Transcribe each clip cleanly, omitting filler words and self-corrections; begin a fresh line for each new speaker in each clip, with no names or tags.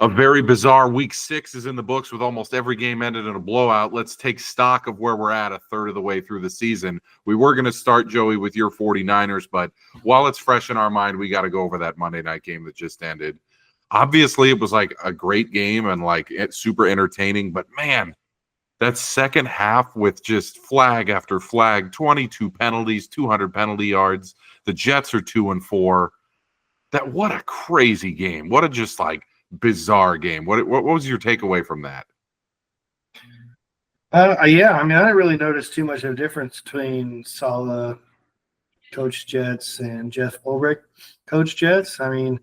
A very bizarre week 6 is in the books with almost every game ended in a blowout. Let's take stock of where we're at a third of the way through the season. We were going to start, Joey, with your 49ers, but while it's fresh in our mind, we got to go over that Monday night game that just ended. Obviously, it was like a great game and like it's super entertaining, but man, that second half with just flag after flag, 22 penalties, 200 penalty yards. The Jets are 2-4. What a crazy game. What a just like bizarre game. What was your takeaway from that?
Yeah, I mean, I didn't really notice too much of a difference between Saleh, Coach Jets, and Jeff Ulbrich, Coach Jets. I mean,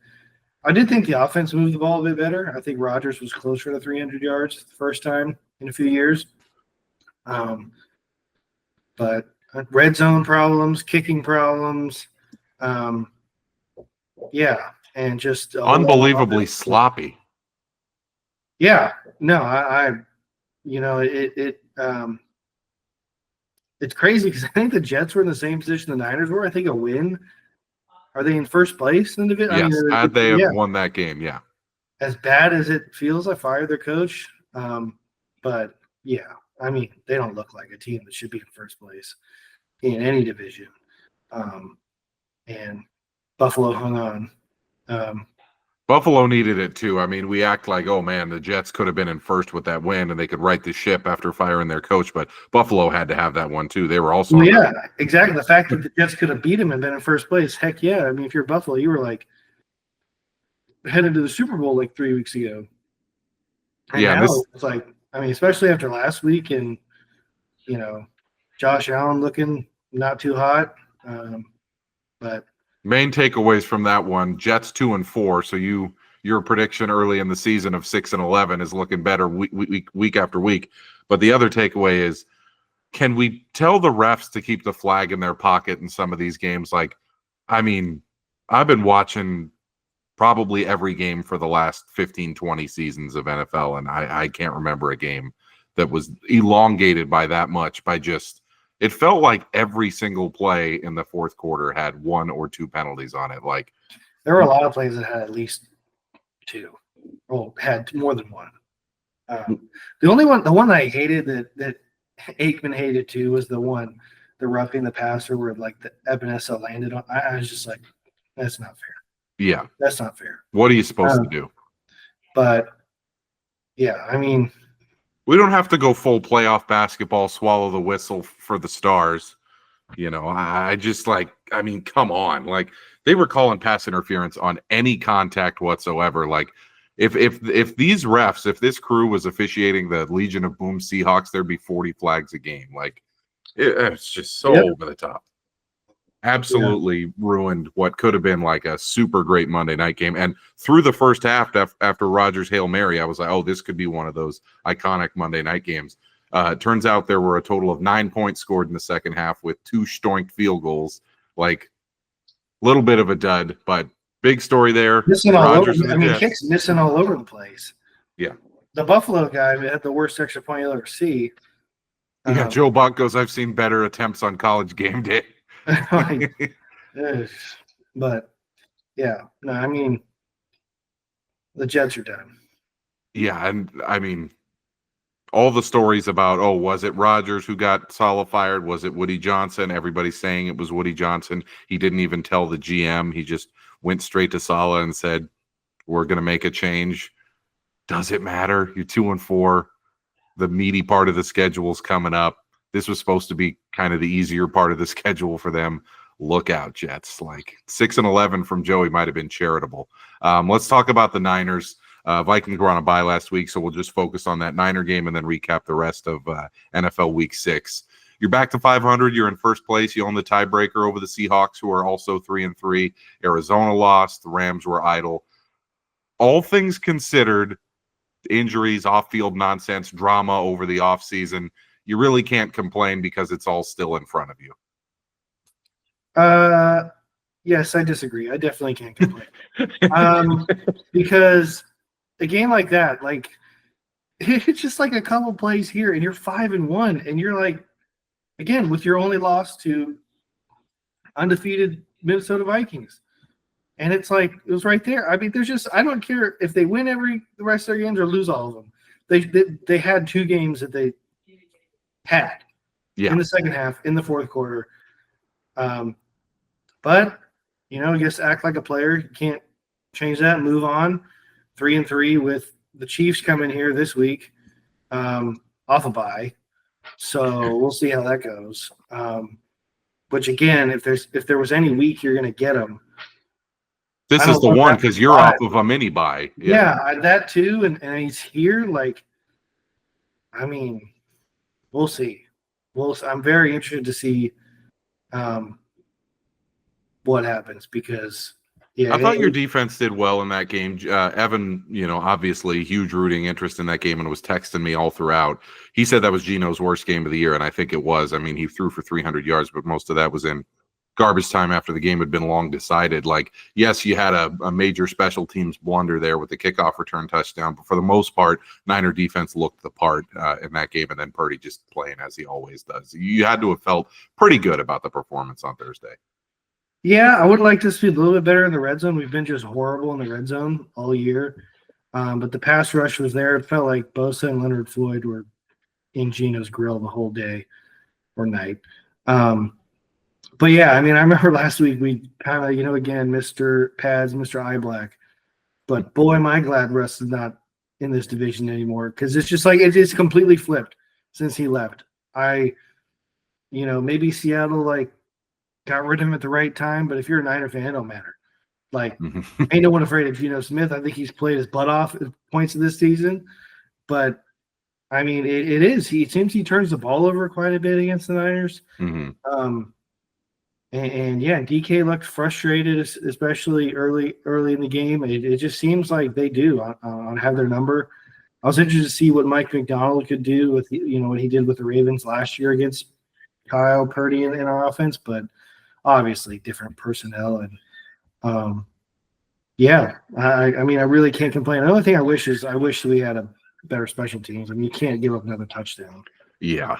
I did think the offense moved the ball a bit better. I think Rodgers was closer to 300 yards the first time in a few years. But red zone problems, kicking problems, yeah, and just
unbelievably sloppy.
Yeah, no, it's crazy because I think the Jets were in the same position the Niners were. I think a win. Are they in first place in the division?
Yes,
I mean,
they have won that game, yeah.
As bad as it feels, I fired their coach. But, yeah, I mean, they don't look like a team that should be in first place in any division. And Buffalo hung on.
Buffalo needed it too. I mean, we act like, oh man, the Jets could have been in first with that win and they could right the ship after firing their coach, but Buffalo had to have that one too. They were also
exactly. The fact that the Jets could have beat them and been in first place, heck yeah. I mean, if you're Buffalo, you were like headed to the Super Bowl like 3 weeks ago. And now it's like, I mean, especially after last week and Josh Allen looking not too hot, but.
Main takeaways from that one: Jets 2-4. So your prediction early in the season of 6-11 is looking better week after week. But the other takeaway is, can we tell the refs to keep the flag in their pocket in some of these games? Like, I mean, I've been watching probably every game for the last 15, 20 seasons of NFL, and I can't remember a game that was elongated by that much by just. It felt like every single play in the fourth quarter had 1 or 2 penalties on it. Like
there were a lot of plays that had at least 2, or had more than 1. The one I hated that Aikman hated too was the roughing the passer where like the Ebenezer landed on. I was just like, that's not fair.
Yeah,
that's not fair.
What are you supposed to do?
But yeah, I mean.
We don't have to go full playoff basketball, swallow the whistle for the stars. I just I mean, come on. Like, they were calling pass interference on any contact whatsoever. Like, if these refs, if this crew was officiating the Legion of Boom Seahawks, there'd be 40 flags a game. Like, it's just so over the top. Absolutely ruined what could have been like a super great Monday night game. And through the first half, after Rodgers' Hail Mary, I was like, oh, this could be one of those iconic Monday night games. It turns out there were a total of 9 points scored in the second half with 2 stoinked field goals. Like, little bit of a dud, but big story there.
Missing all over. I mean, kicks missing all over the place.
Yeah.
The Buffalo guy had the worst extra point you'll ever see.
Yeah, Joe Buck goes, I've seen better attempts on College game day.
But yeah, no, I mean, the Jets are done.
Yeah, and I mean, all the stories about, oh, was it Rodgers who got Saleh fired? Was it Woody Johnson? Everybody's saying it was Woody Johnson. He didn't even tell the GM. He just went straight to Saleh and said, we're going to make a change. Does it matter? You're 2-4. The meaty part of the schedule is coming up. This was supposed to be kind of the easier part of the schedule for them. Look out, Jets. Like 6-11 from Joey might have been charitable. Let's talk about the Niners. Vikings were on a bye last week, so we'll just focus on that Niner game and then recap the rest of NFL Week 6. You're back to 500. You're in first place. You own the tiebreaker over the Seahawks, who are also 3-3. Arizona lost. The Rams were idle. All things considered, injuries, off-field nonsense, drama over the offseason, you really can't complain because it's all still in front of you.
Yes, I disagree. I definitely can't complain. Because a game like that, like, it's just like a couple plays here and you're 5-1 and you're like, again, with your only loss to undefeated Minnesota Vikings. And it's like it was right there. I mean, there's just I don't care if they win the rest of their games or lose all of them. They had 2 games that they had in the second half, in the fourth quarter. But you just act like a player. You can't change that. Move on. 3-3 with the Chiefs coming here this week, off a bye. So we'll see how that goes. Which again, if there was any week you're going to get them.
This is the one because you're off of a mini bye.
Yeah, that too, and he's here. Like, I mean, we'll see. I'm very interested to see what happens because
I thought your defense did well in that game. Evan, obviously huge rooting interest in that game and was texting me all throughout. He said that was Geno's worst game of the year, and I think it was. I mean, he threw for 300 yards, but most of that was in garbage time after the game had been long decided. Like, yes, you had a major special teams blunder there with the kickoff return touchdown, but for the most part, Niner defense looked the part in that game, and then Purdy just playing as he always does. You had to have felt pretty good about the performance on Thursday.
Yeah, I would like to see a little bit better in the red zone. We've been just horrible in the red zone all year. But the pass rush was there. It felt like Bosa and Leonard Floyd were in Geno's grill the whole day or night. But yeah, I mean, I remember last week we kind of, again, Mr. Pads, Mr. Eye Black. But boy, am I glad Russ is not in this division anymore because it's just like it's completely flipped since he left. Maybe Seattle got rid of him at the right time, but if you're a Niner fan, it don't matter. Ain't no one afraid of Geno Smith. I think he's played his butt off at points of this season. But, I mean, it is. It seems he turns the ball over quite a bit against the Niners.
Mm-hmm.
And DK looked frustrated, especially early in the game. It just seems like they do on have their number. I was interested to see what Mike McDonald could do with what he did with the Ravens last year against Kyle Purdy in our offense, but obviously different personnel. And I mean, I really can't complain. The only thing I wish we had a better special teams. I mean, you can't give up another touchdown.
Yeah,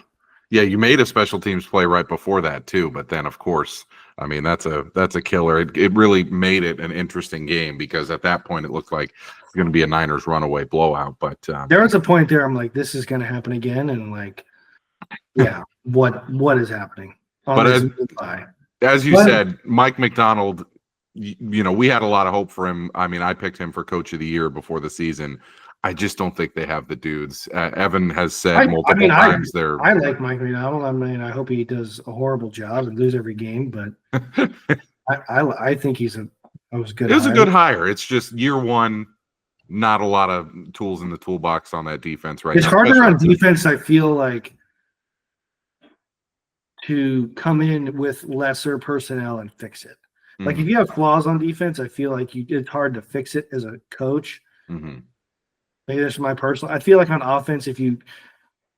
you made a special teams play right before that too, but then of course, I mean, that's a killer. It really made it an interesting game because at that point it looked like it's going to be a Niners runaway blowout. But
there was a point there I'm like, this is going to happen again, and what is happening?
But as you said, Mike McDonald, we had a lot of hope for him. I mean, I picked him for coach of the year before the season. I just don't think they have the dudes. Evan has said multiple times
I like Mike McDonald. I mean, I hope he does a horrible job and lose every game, but I think he's a good. It was
a good hire. It's just year one, not a lot of tools in the toolbox on that defense right now.
It's harder on defense, I feel like, to come in with lesser personnel and fix it. Mm-hmm. Like if you have flaws on defense, I feel like it's hard to fix it as a coach.
Mm-hmm.
Maybe that's my personal. I feel like on offense, even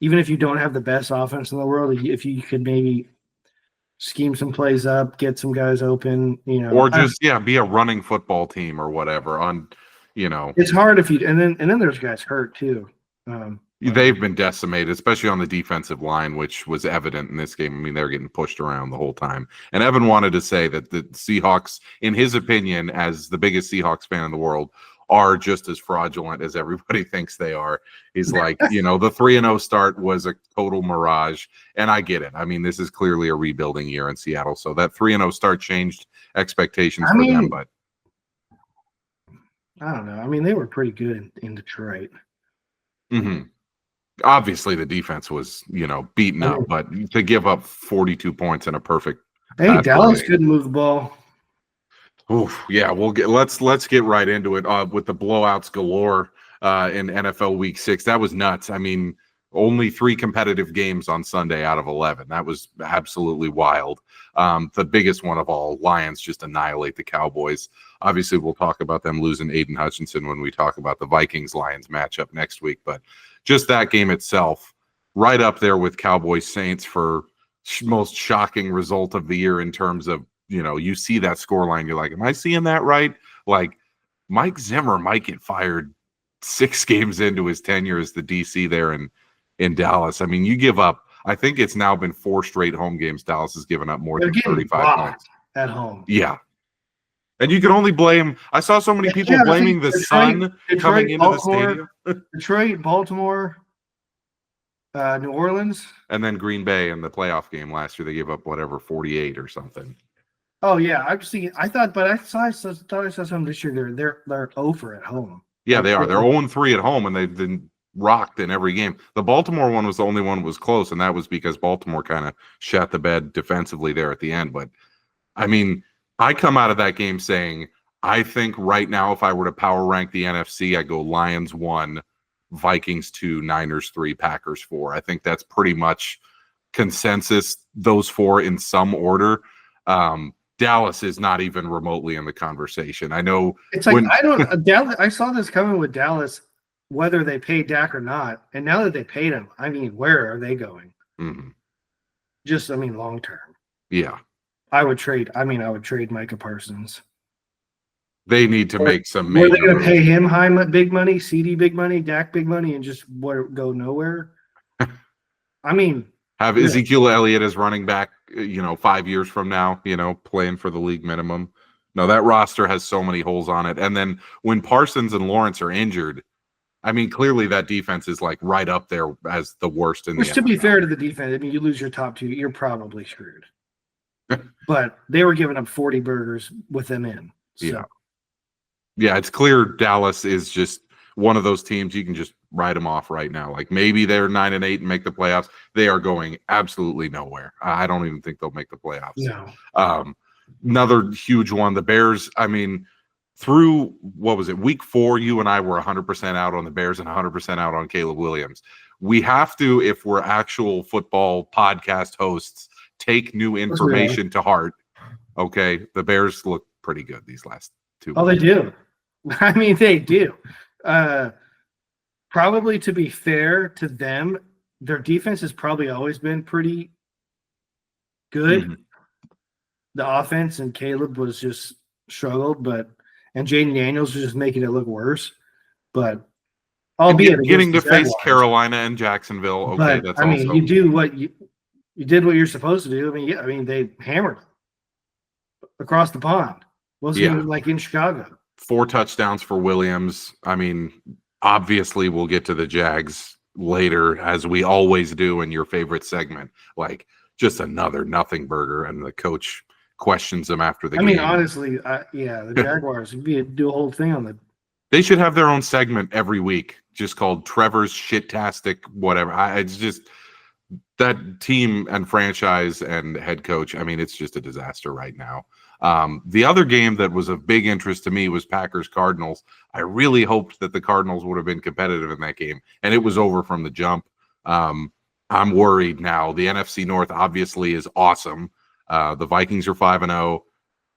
if you don't have the best offense in the world, if you could maybe scheme some plays up, get some guys open,
or just be a running football team or whatever.
It's hard if you and then there's guys hurt too.
They've been decimated, especially on the defensive line, which was evident in this game. I mean, they're getting pushed around the whole time. And Evan wanted to say that the Seahawks, in his opinion, as the biggest Seahawks fan in the world, are just as fraudulent as everybody thinks they are. He's like, the 3-0 start was a total mirage. And I get it. I mean, this is clearly a rebuilding year in Seattle. So that 3-0 start changed expectations for them. But
I don't know. I mean, they were pretty good in Detroit.
Mm-hmm. Obviously, the defense was, beaten up, but to give up 42 points in a perfect.
Hey, Dallas couldn't move the ball.
Oof, yeah, let's get right into it with the blowouts galore in NFL Week 6. That was nuts. I mean, only 3 competitive games on Sunday out of 11. That was absolutely wild. The biggest one of all, Lions just annihilate the Cowboys. Obviously, we'll talk about them losing Aiden Hutchinson when we talk about the Vikings-Lions matchup next week. But just that game itself, right up there with Cowboys-Saints for most shocking result of the year in terms of, you see that scoreline, you're like, am I seeing that right? Like, Mike Zimmer might get fired 6 games into his tenure as the DC there in Dallas. I mean, you give up, I think it's now been 4 straight home games Dallas has given up more than 35 points
at home.
Yeah. And you can only blame. I saw so many people blaming the sun coming into the stadium.
Detroit, Baltimore, New Orleans,
and then Green Bay in the playoff game last year. They gave up whatever 48 or something.
Oh yeah, I'm seeing. I thought I saw something this year. They're over at home.
Yeah, they are. They're 0-3 at home, and they've been rocked in every game. The Baltimore one was the only one that was close, and that was because Baltimore kind of shat the bed defensively there at the end. But I mean, I come out of that game saying, I think right now, if I were to power rank the NFC, I go Lions 1, Vikings 2, Niners 3, Packers 4. I think that's pretty much consensus, those 4 in some order. Dallas is not even remotely in the conversation. I know
it's like Dallas. I saw this coming with Dallas, whether they paid Dak or not. And now that they paid him, I mean, where are they going?
Mm-hmm.
Just, I mean, long term.
Yeah.
I would trade Micah Parsons.
They need to make some
major. Were they going to
moves.
pay him big money, CD big money, Dak big money, and just go nowhere? I mean,
have Ezekiel Elliott as running back, 5 years from now, playing for the league minimum. No, that roster has so many holes on it. And then when Parsons and Lawrence are injured, I mean, clearly that defense is like right up there as the worst in the NFL.
To be fair to the defense, I mean, you lose your top 2, you're probably screwed. But they were giving up 40 burgers with them in. So.
Yeah, it's clear Dallas is just one of those teams you can just write them off right now. Like maybe they're 9-8 and make the playoffs. They are going absolutely nowhere. I don't even think they'll make the playoffs.
No.
Another huge one, the Bears. I mean, through week 4, you and I were 100% out on the Bears and 100% out on Caleb Williams. We have to, if we're actual football podcast hosts, take new information to heart. Okay, the Bears look pretty good these last 2 weeks.
Oh, they do. I mean, they do. Probably to be fair to them, their defense has probably always been pretty good. Mm-hmm. The offense and Caleb was just struggled, and Jaden Daniels was just making it look worse. But albeit
getting to face Carolina and Jacksonville, okay, that's
I mean, you do what you did what you're supposed to do. I mean, they hammered them across the pond. Wasn't even like in Chicago.
4 touchdowns for Williams. I mean, obviously we'll get to the Jags later, as we always do in your favorite segment. Like just another nothing burger, and the coach questions them after the game. I mean,
honestly, the Jaguars do a whole thing on the.
They should have their own segment every week, just called Trevor's Shit-tastic whatever. It's just that team and franchise and head coach. I mean, it's just a disaster right now. The other game that was of big interest to me was Packers-Cardinals. I really hoped that the Cardinals would have been competitive in that game, and it was over from the jump. I'm worried now. The NFC North obviously is awesome. The Vikings are 5-0.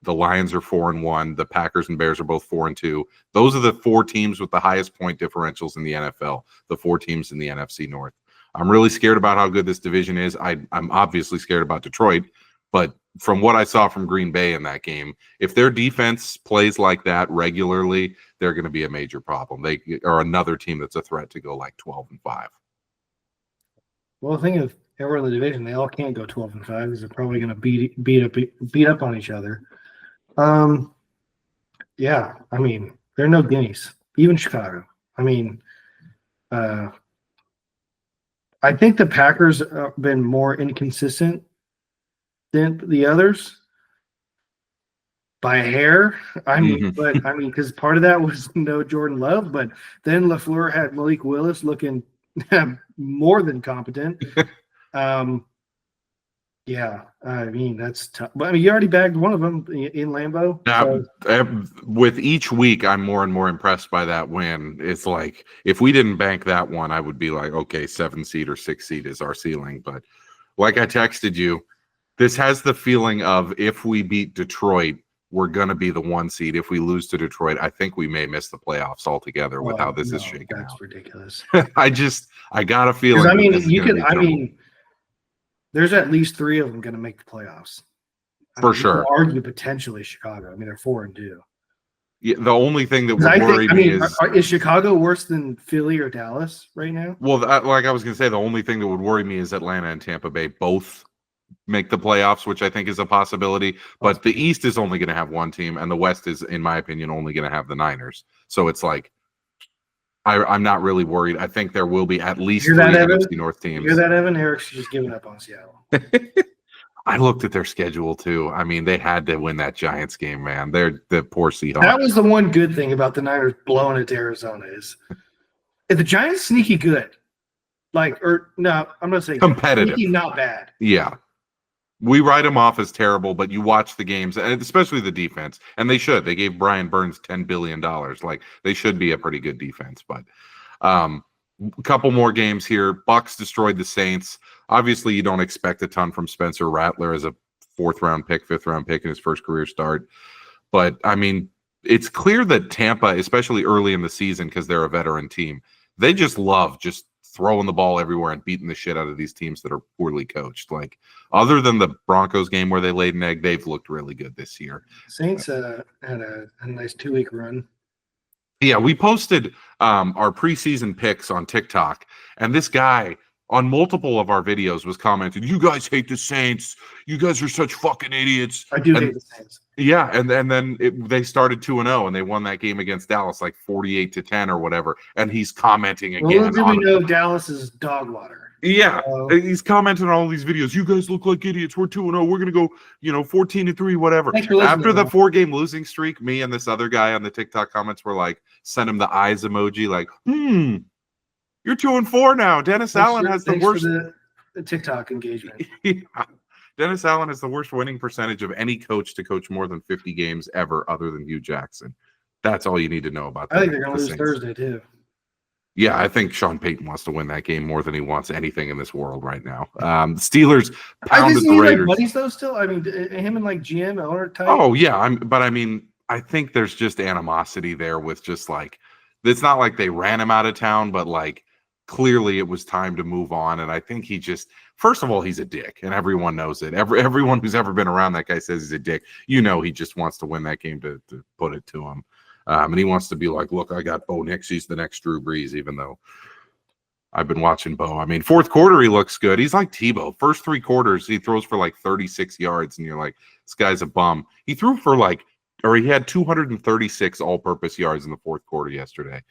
The Lions are 4-1. The Packers and Bears are both 4-2. Those are the 4 teams with the highest point differentials in the NFL, the 4 teams in the NFC North. I'm really scared about how good this division is. I'm obviously scared about Detroit, but from what I saw from Green Bay in that game, if their defense plays like that regularly, they're going to be a major problem. They are another team that's a threat to go like 12-5.
Well, the thing is, everyone in the division, they all can't go 12-5 because they're probably going to beat up on each other. Yeah, I mean, they're no guineas. Even Chicago. I mean, I think the Packers have been more inconsistent than the others by a hair. I mean, because part of that was no Jordan Love, but then LaFleur had Malik Willis looking more than competent. Yeah, I mean, that's tough. But I mean, you already bagged one of them in Lambeau.
With each week, I'm more and more impressed by that win. It's like, if we didn't bank that one, I would be like, okay, 7 seed or 6 seed is our ceiling. But like I texted you, this has the feeling of, if we beat Detroit, we're going to be the 1 seed. If we lose to Detroit, I think we may miss the playoffs altogether with how this is shaking out.
That's ridiculous.
I got a feeling.
I mean, there's at least 3 of them going to make the playoffs.
For sure.
Argue potentially Chicago. I mean, they're 4-2.
Yeah, the only thing that would worry me
is Chicago worse than Philly or Dallas right now?
Well, like I was going to say, the only thing that would worry me is Atlanta and Tampa Bay both make the playoffs, which I think is a possibility. But the East is only going to have one team, and the West is, in my opinion, only going to have the Niners. So it's like I'm not really worried. I think there will be at least 3 NFC North teams.
You hear that, Evan? Eric's just giving up on Seattle.
I looked at their schedule too. I mean, they had to win that Giants game, man. They're the poor Seahawks.
That was the one good thing about the Niners blowing it to Arizona is if the Giants sneaky good, I'm gonna say
competitive,
sneaky, not bad.
Yeah, we write them off as terrible, but you watch the games, and especially the defense, and they should. They gave Brian Burns $10 billion. Like they should be a pretty good defense. But a couple more games here. Bucks destroyed the Saints. Obviously, you don't expect a ton from Spencer Rattler as a 4th-round pick, 5th-round pick in his first career start. But, I mean, it's clear that Tampa, especially early in the season because they're a veteran team, they just love just throwing the ball everywhere and beating the shit out of these teams that are poorly coached. Like, other than the Broncos game where they laid an egg, they've looked really good this year.
Saints had a nice 2-week run.
Yeah, we posted our preseason picks on TikTok, and this guy on multiple of our videos was commenting, "You guys hate the Saints. You guys are such fucking idiots."
I do hate the Saints.
Yeah, and then they started 2-0, and they won that game against Dallas like 48-10 or whatever. And he's commenting again.
Little did we know Dallas is dog water.
Yeah, he's commenting on all these videos. You guys look like idiots. We're 2-0. We're gonna go, 14-3, whatever. After the 4-game losing streak, me and this other guy on the TikTok comments were like, send him the eyes emoji, like, you're 2-4 now. Dennis Allen has the worst
the TikTok engagement.
Yeah. Dennis Allen has the worst winning percentage of any coach to coach more than 50 games ever, other than Hugh Jackson. That's all you need to know about that.
I think they're going to lose Thursday, too.
Yeah, I think Sean Payton wants to win that game more than he wants anything in this world right now. Steelers pounded the Raiders.
Buddies, though, still? I mean, him and, GM, owner type?
Oh, yeah. I think there's just animosity there with just, it's not like they ran him out of town, but, clearly it was time to move on. And I think he just, first of all, he's a dick, and everyone knows it. Everyone who's ever been around that guy says he's a dick. He just wants to win that game to put it to him. And he wants to be like, look, I got Bo Nix. He's the next Drew Brees, even though I've been watching Bo. I mean, 4th quarter, he looks good. He's like Tebow. First 3 quarters, he throws for 36 yards, and you're like, this guy's a bum. He threw for he had 236 all-purpose yards in the 4th quarter yesterday.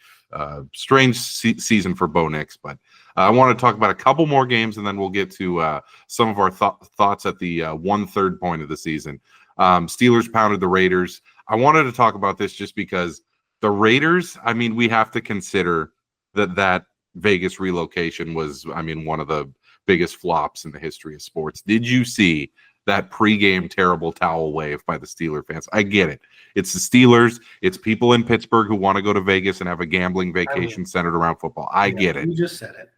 Strange season for Bo Nix, but I want to talk about a couple more games, and then we'll get to some of our thoughts at the 1/3 point of the season. Steelers pounded the Raiders. I wanted to talk about this just because the Raiders, I mean, we have to consider that Vegas relocation was, one of the biggest flops in the history of sports. Did you see that pregame terrible towel wave by the Steeler fans? I get it. It's the Steelers. It's people in Pittsburgh who want to go to Vegas and have a gambling vacation centered around football. I get it.
You just said it.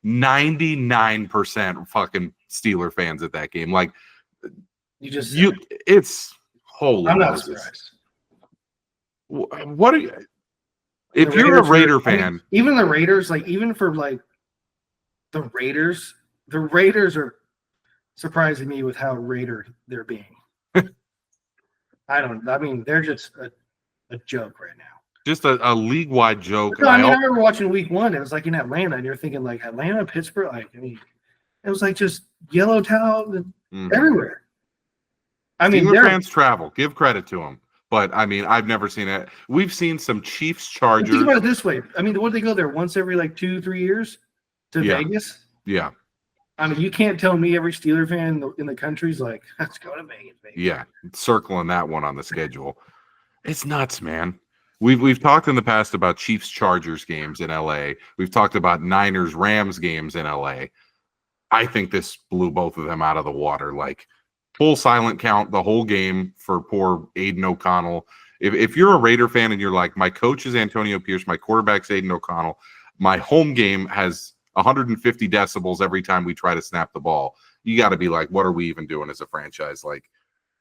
99% fucking Steeler fans at that game. It's holy.
I'm not surprised.
What are you? If you're a Raider fan,
even the Raiders, even for the Raiders are surprising me with how Raider they're being. They're just a joke right now.
Just a league-wide joke.
No, I remember watching week 1. It was in Atlanta, and you're thinking Atlanta, Pittsburgh. It was just yellow towel everywhere.
Steeler fans travel. Give credit to them. But, I've never seen it. We've seen some Chiefs, Chargers.
Think about it this way. Would they go there once every 2-3 years to Vegas?
Yeah.
You can't tell me every Steeler fan in the country's let's go to Vegas.
Yeah, circling that one on the schedule. It's nuts, man. We've talked in the past about Chiefs Chargers games in LA. We've talked about Niners Rams games in LA. I think this blew both of them out of the water. Full silent count the whole game for poor Aiden O'Connell. If you're a Raider fan and you're like, my coach is Antonio Pierce, my quarterback's Aiden O'Connell, my home game has 150 decibels every time we try to snap the ball, you got to be like, what are we even doing as a franchise?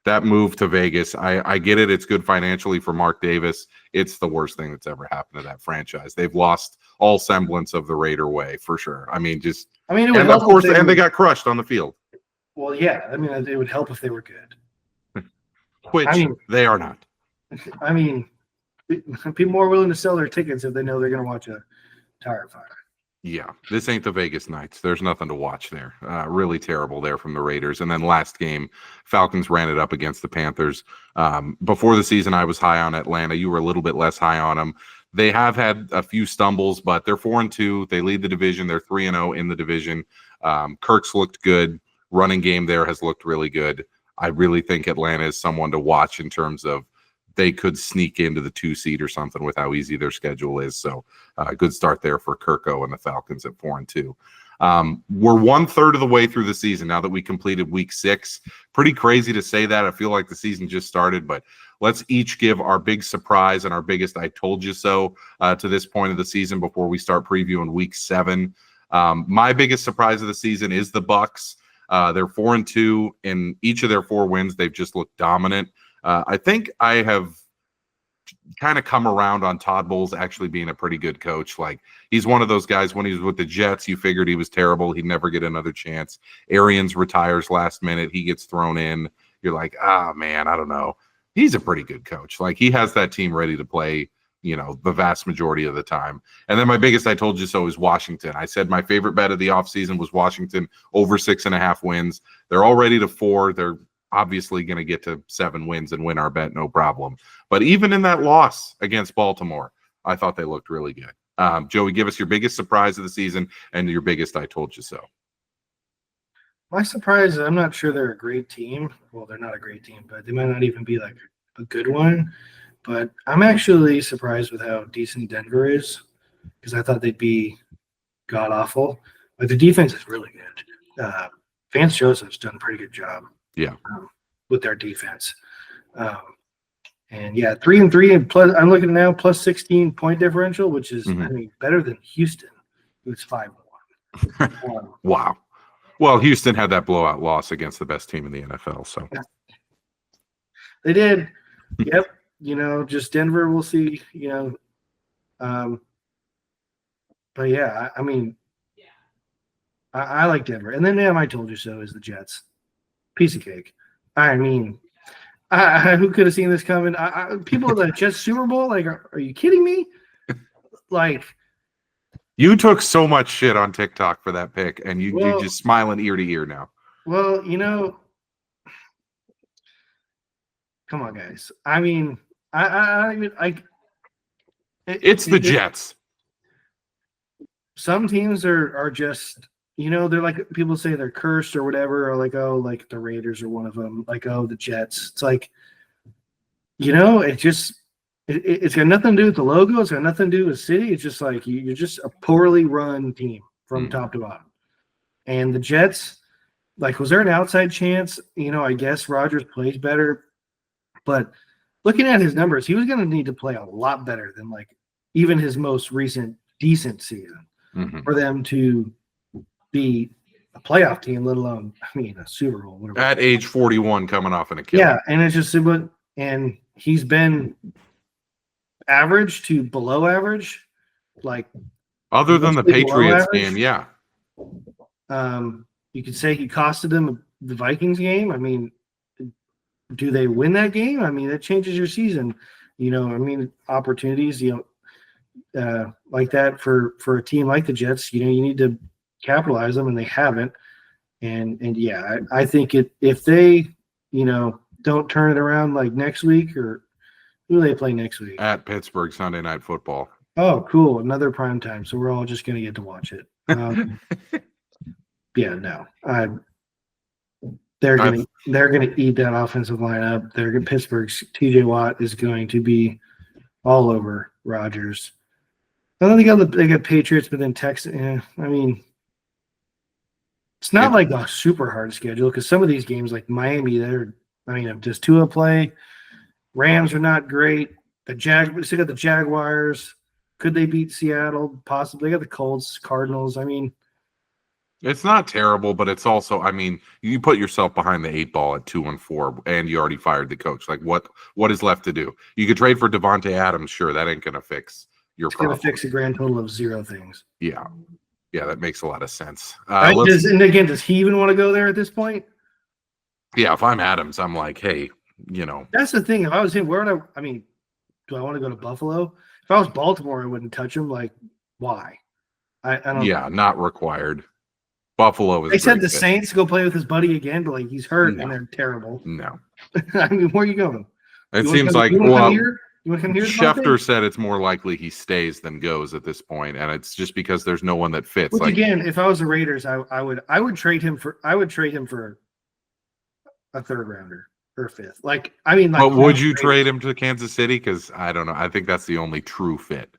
That move to Vegas, I get it. It's good financially for Mark Davis. It's the worst thing that's ever happened to that franchise. They've lost all semblance of the Raider way for sure. And of course, they got crushed on the field.
Well, yeah. It would help if they were good.
Which they are not.
People are willing to sell their tickets if they know they're going to watch a tire fire.
Yeah, this ain't the Vegas Knights. There's nothing to watch there. Really terrible there from the Raiders. And then last game, Falcons ran it up against the Panthers. Before the season, I was high on Atlanta. You were a little bit less high on them. They have had a few stumbles, but they're 4-2. They lead the division. They're 3-0 in the division. Kirk's looked good. Running game there has looked really good. I really think Atlanta is someone to watch in terms of they could sneak into the 2 seed or something with how easy their schedule is. So good start there for Kirko and the Falcons at 4-2. We're 1/3 of the way through the season now that we completed week 6. Pretty crazy to say that. I feel like the season just started, but let's each give our big surprise and our biggest I told you so to this point of the season before we start previewing week 7. My biggest surprise of the season is the Bucks. They're 4-2 in each of their 4 wins. They've just looked dominant. I think I have kind of come around on Todd Bowles actually being a pretty good coach. Like, he's one of those guys, when he was with the Jets, you figured he was terrible. He'd never get another chance. Arians retires last minute. He gets thrown in. You're like, man, I don't know. He's a pretty good coach. Like, he has that team ready to play, the vast majority of the time. And then my biggest I told you so is Washington. I said my favorite bet of the offseason was Washington over 6.5 wins. They're already to 4. They're obviously going to get to 7 wins and win our bet, no problem. But even in that loss against Baltimore, I thought they looked really good. Joey, give us your biggest surprise of the season and your biggest I told you so.
My surprise, I'm not sure they're a great team. Well, they're not a great team, but they might not even be like a good one. But I'm actually surprised with how decent Denver is, because I thought they'd be god-awful. But the defense is really good. Vance Joseph's done a pretty good job.
Yeah,
with their defense. And yeah, 3-3 and plus, I'm looking now plus 16 point differential, which is better than Houston, who's 5-1.
Wow. Well, Houston had that blowout loss against the best team in the NFL. So
they did. Yep. Just Denver. We'll see. But yeah, I like Denver. And then I told you so is the Jets. Piece of cake. I mean, who could have seen this coming? People at the Jets Super Bowl, like, are you kidding me? Like,
you took so much shit on TikTok for that pick, and you're just smiling ear to ear now.
Well, come on, guys. I mean,
it's the Jets.
Some teams are just. They're like, people say they're cursed or whatever, or like, oh, like the Raiders are one of them, like, oh, the Jets. It's like, it's got nothing to do with the logo. It's got nothing to do with city. It's just like, you're just a poorly run team from top to bottom. And the Jets, like, was there an outside chance? I guess Rodgers plays better, but looking at his numbers, he was going to need to play a lot better than like even his most recent decent season for them to be a playoff team, let alone, a Super Bowl. Whatever.
At age 41, coming off an Achilles.
Yeah, and it's just, and he's been average to below average, like.
Other than the Patriots game, yeah.
You could say he costed them the Vikings game. Do they win that game? That changes your season. Opportunities, like that for a team like the Jets, you need to capitalize them, and they haven't. And yeah, I think if they don't turn it around like next week, or who do they play next week?
At Pittsburgh, Sunday Night Football.
Oh, cool, another prime time, so we're all just gonna get to watch it. Yeah, no, they're gonna eat that offensive line up. Pittsburgh's TJ Watt is going to be all over Rodgers. I don't think they got Patriots, but then Texas. It's not like a super hard schedule, because some of these games, like Miami, does Tua play? Rams are not great. We still got the Jaguars. Could they beat Seattle? Possibly. They got the Colts, Cardinals.
It's not terrible, but it's also, you put yourself behind the 8 ball at 2-4, and you already fired the coach. Like, what is left to do? You could trade for Devontae Adams. Sure, that ain't going to fix your problem.
It's going to fix a grand total of 0 things.
Yeah. Yeah, that makes a lot of sense.
Does he even want to go there at this point?
Yeah, if I'm Adams, I'm like, hey,
That's the thing. If I was him, do I want to go to Buffalo? If I was Baltimore, I wouldn't touch him. Like, why? I don't.
Yeah, not required. Buffalo is.
They
a
said
great
the
fit.
Saints go play with his buddy again, but like he's hurt
No.
and they're terrible.
No,
I mean, where are you going?
it
You wanna
seems
come,
like
you wanna come
well,
here? You want to come here?
Schefter said it's more likely he stays than goes at this point, and it's just because there's no one that fits.
Which
Like
again, if I was the Raiders, I would trade him for a third rounder or a fifth. Like I mean, like
but would you
Raiders.
trade him to Kansas City? Because I don't know. I think that's the only true fit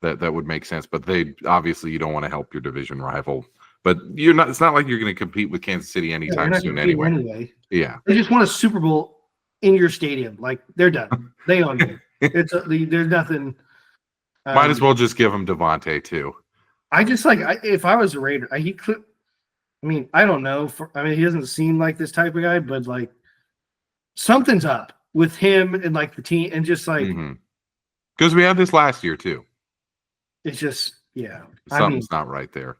that would make sense. But they obviously you don't want to help your division rival. But you're not. It's not like you're going to compete with Kansas City
Yeah,
anytime
you're not
soon.
competing
Anyway. Yeah.
They just won a Super Bowl in your stadium. Like they're done. They own you. There's nothing.
Might as well just give him Devontae too.
I just like if I was a Raider, he could. I mean, I don't know. He doesn't seem like this type of guy, but like something's up with him and like the team, and just like
because we had this last year too.
It's just
Something's not right there.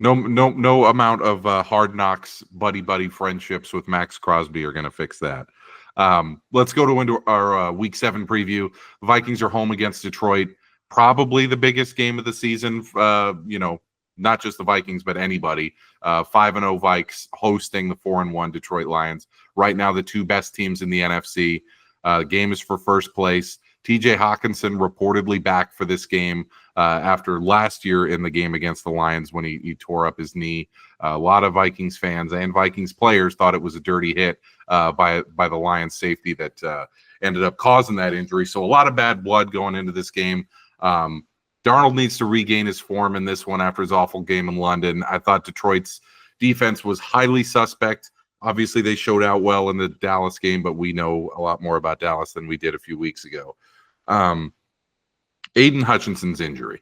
No amount of hard knocks, buddy friendships with Max Crosby are going to fix that. Let's go into our Week 7 preview. The Vikings are home against Detroit. Probably the biggest game of the season. Not just the Vikings, but anybody. 5-0 Vikes hosting the 4-1 Detroit Lions. Right now, the two best teams in the NFC. The game is for first place. TJ Hawkinson reportedly back for this game after last year in the game against the Lions when he tore up his knee. A lot of Vikings fans and Vikings players thought it was a dirty hit by the Lions safety that ended up causing that injury. So a lot of bad blood going into this game. Darnold needs to regain his form in this one after his awful game in London. I thought Detroit's defense was highly suspect. Obviously, they showed out well in the Dallas game, but we know a lot more about Dallas than we did a few weeks ago. Aiden Hutchinson's injury.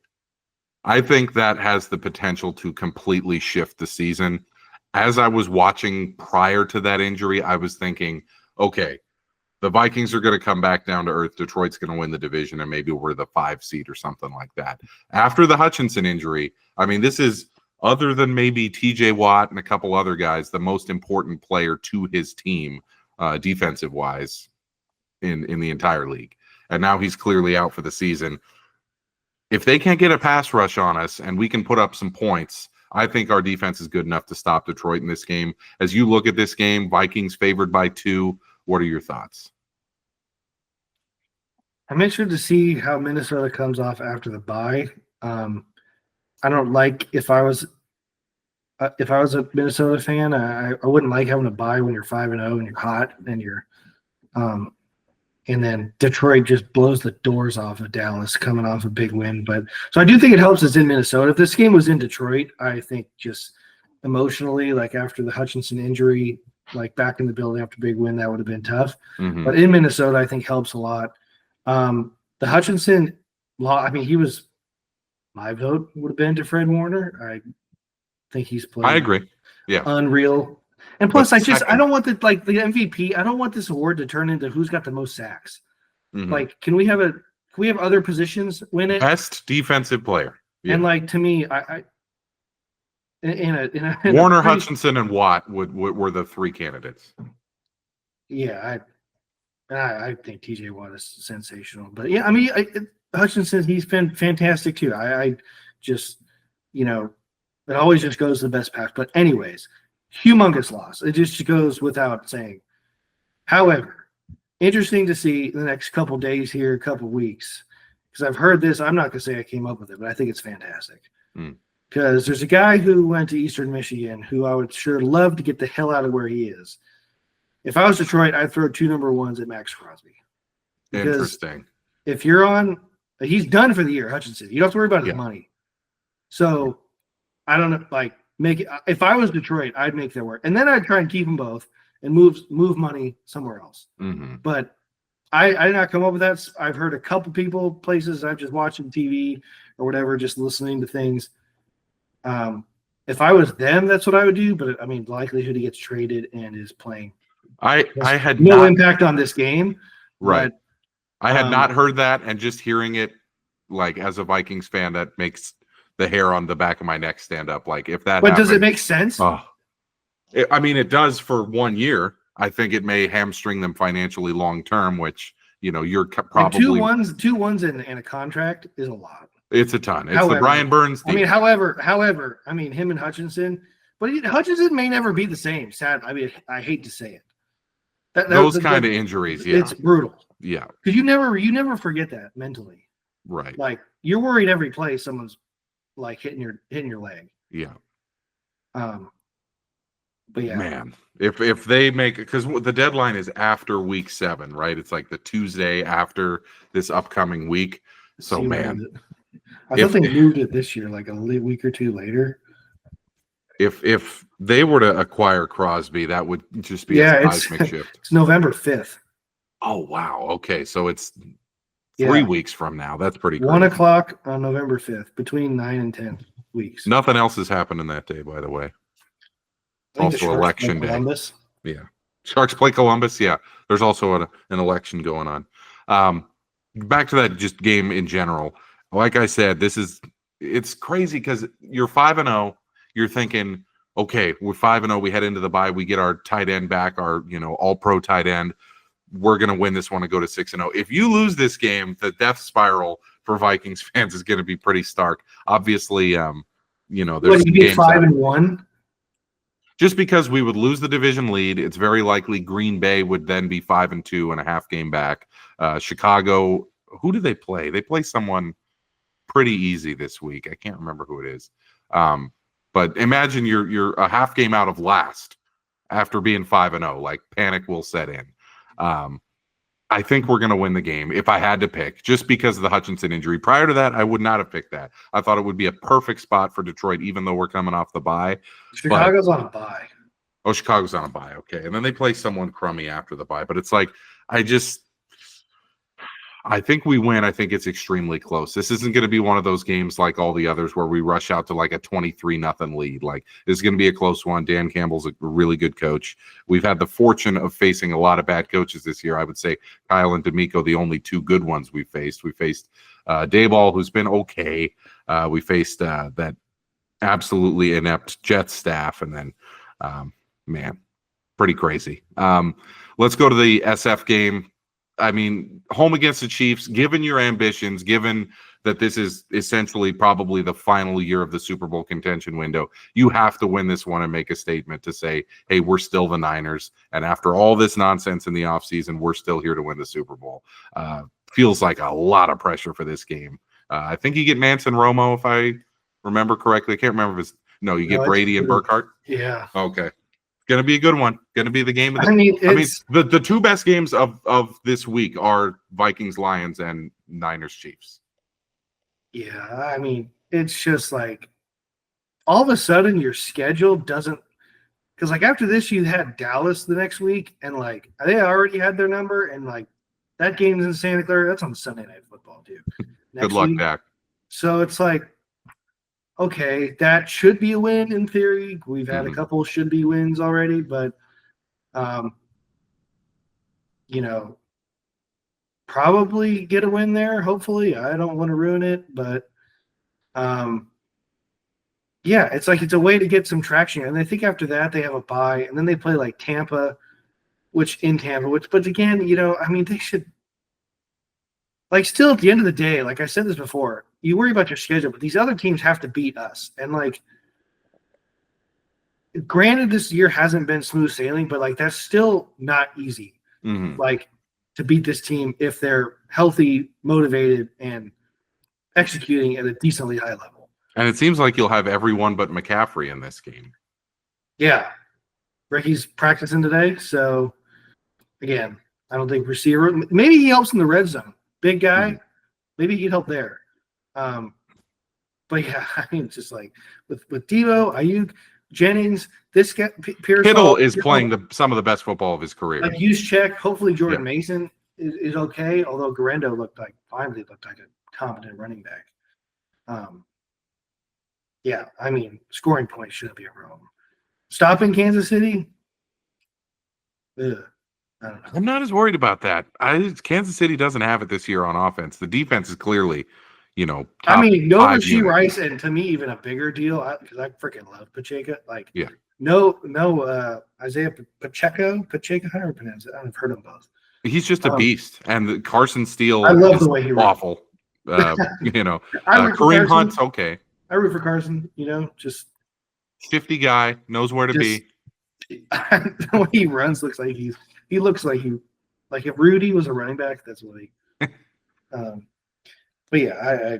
I think that has the potential to completely shift the season. As I was watching prior to that injury, I was thinking, okay, the Vikings are going to come back down to earth. Detroit's going to win the division, and maybe we're the 5 seed or something like that. After the Hutchinson injury, I mean, this is, other than maybe TJ Watt and a couple other guys, the most important player to his team, defensive-wise, in the entire league. And now he's clearly out for the season. If they can't get a pass rush on us and we can put up some points, I think our defense is good enough to stop Detroit in this game. As you look at this game, Vikings favored by 2. What are your thoughts?
I'm interested to see how Minnesota comes off after the bye. I don't like if I was a Minnesota fan, I wouldn't like having a bye when you're 5-0 and you're hot and you're and then Detroit just blows the doors off of Dallas coming off a big win. But so I do think it helps it's in Minnesota. If this game was in Detroit, I think just emotionally, like after the Hutchinson injury, like back in the building after a big win, that would have been tough. But in Minnesota, I think helps a lot. The Hutchinson law, I mean, he was, my vote would have been to Fred Warner. I think he's played.
I agree. Yeah.
Unreal. And plus, I don't want the MVP. I don't want this award to turn into who's got the most sacks. Like, can we have other positions win it?
Best defensive player. Yeah.
And like, to me,
Warner, Hutchinson, and Watt were the 3 candidates.
Yeah, I think TJ Watt is sensational. But yeah, I mean, Hutchinson, he's been fantastic too. I just, it always just goes to the best pass. But anyways, humongous loss. It just goes without saying. However, interesting to see the next couple days here, couple weeks, because I've heard this. I'm not going to say I came up with it, but I think it's fantastic. Because there's a guy who went to Eastern Michigan who I would sure love to get the hell out of where he is. If I was Detroit, I'd throw 2 number 1s at Max Crosby. Because
interesting.
if you're on, he's done for the year, Hutchinson. You don't have to worry about his money. So I don't know, like, make it. If I was Detroit, I'd make that work, and then I'd try and keep them both and move money somewhere else. But I did not come up with that. I've heard a couple people, places I've just watching TV or whatever, just listening to things. If I was them, that's what I would do. But I mean, the likelihood he gets traded and is playing. I had no impact on this game.
Right.
But,
I had not heard that, and just hearing it, like, as a Vikings fan, that makes the hair on the back of my neck stand up. Like, if that.
But does it make sense?
I mean, it does for 1 year. I think it may hamstring them financially long term, which you're probably
and two ones and a contract is a lot.
It's a ton. It's
However,
the Brian Burns
I
deal.
mean, however, I mean, him and Hutchinson, but Hutchinson may never be the same. Sad. I mean, I hate to say it.
Those kind of injuries, yeah.
It's brutal.
Yeah.
Because you never forget that mentally.
Right.
Like you're worried every play someone's like hitting your leg.
Yeah.
But yeah,
man, if they make, because the deadline is after week 7, right? It's like the Tuesday after this upcoming week. So man,
I thought they moved it this year, like a week or two later.
If they were to acquire Crosby, that would just be a seismic shift.
It's November 5th.
Oh wow. Okay, so it's 3 weeks from now. That's pretty crazy.
1 o'clock on November 5th, between 9 and 10 weeks.
Nothing else is happening that day, by the way. Also election day. Columbus. Yeah. Sharks play Columbus. Yeah. There's also an election going on. Back to that just game in general. Like I said, it's crazy because you're 5-0. You're thinking, okay, we're 5-0. We head into the bye. We get our tight end back, our all pro tight end. We're going to win this one and go to 6-0. If you lose this game, the death spiral for Vikings fans is going to be pretty stark. Obviously, there's
you be 5-1.
Just because we would lose the division lead, it's very likely Green Bay would then be 5-2 and a half game back. Chicago, who do they play? They play someone pretty easy this week. I can't remember who it is. But imagine you're a half game out of last after being 5-0. Like panic will set in. I think we're going to win the game if I had to pick, just because of the Hutchinson injury. Prior to that, I would not have picked that. I thought it would be a perfect spot for Detroit, even though we're coming off the bye.
Chicago's on a bye.
Oh, Chicago's on a bye. Okay. And then they play someone crummy after the bye. But it's like, I think we win. I think it's extremely close. This isn't going to be one of those games like all the others where we rush out to like a 23-0 lead. Like, this is going to be a close one. Dan Campbell's a really good coach. We've had the fortune of facing a lot of bad coaches this year. I would say Kyle and D'Amico, the only two good ones we faced. We faced Dayball, who's been okay. We faced that absolutely inept Jets staff. And then, man, pretty crazy. Let's go to the SF game. I mean, home against the Chiefs, given your ambitions, given that this is essentially probably the final year of the Super Bowl contention window, you have to win this one and make a statement to say, hey, we're still the Niners. And after all this nonsense in the offseason, we're still here to win the Super Bowl. Feels like a lot of pressure for this game. I think you get Manson Romo, if I remember correctly. I can't remember if you get Brady and Burkhardt.
Yeah.
Okay. Going to be a good one. Going to be the game of the the two best games of this week are Vikings Lions and Niners Chiefs.
Yeah, I mean, it's just like all of a sudden your schedule doesn't, because like after this you had Dallas the next week, and like they already had their number, and like that game's in Santa Clara. That's on Sunday Night Football, dude.
Good luck, Dak.
So it's like, okay, that should be a win in theory. We've had a couple should be wins already, but probably get a win there. Hopefully, I don't want to ruin it, but it's like it's a way to get some traction. And I think after that they have a bye, and then they play like Tampa, but again, I mean, they should. Like, still at the end of the day, like I said this before, you worry about your schedule, but these other teams have to beat us. And, like, granted, this year hasn't been smooth sailing, but, like, that's still not easy. Like, to beat this team if they're healthy, motivated, and executing at a decently high level.
And it seems like you'll have everyone but McCaffrey in this game.
Yeah. Ricky's practicing today, so, again, I don't think receiver – maybe he helps in the red zone. Big guy, maybe he'd help there. But yeah, I mean, it's just like with Devo, Ayuk, Jennings, this guy, Pearsall.
Kittle is playing some of the best football of his career.
Like Juszczyk, hopefully Jordan Mason is okay, although Garendo finally looked like a competent running back. Yeah, I mean, scoring points shouldn't be a problem. Stopping Kansas City? Ugh. I don't know.
I'm not as worried about that. Kansas City doesn't have it this year on offense. The defense is clearly, top
I mean, no Rasheed Rice, and to me, even a bigger deal because I freaking love Pacheco. Like, no, Isaiah Pacheco. How do I pronounce it? I've heard them both.
He's just a beast, and Carson Steele.
I love the way he
awful. You know,
I root for
Kareem
Carson.
Hunt's okay.
I root for Carson. You know, just
50 guy, knows where to be.
The way he runs looks like he looks like if Rudy was a running back, that's what he. But yeah, I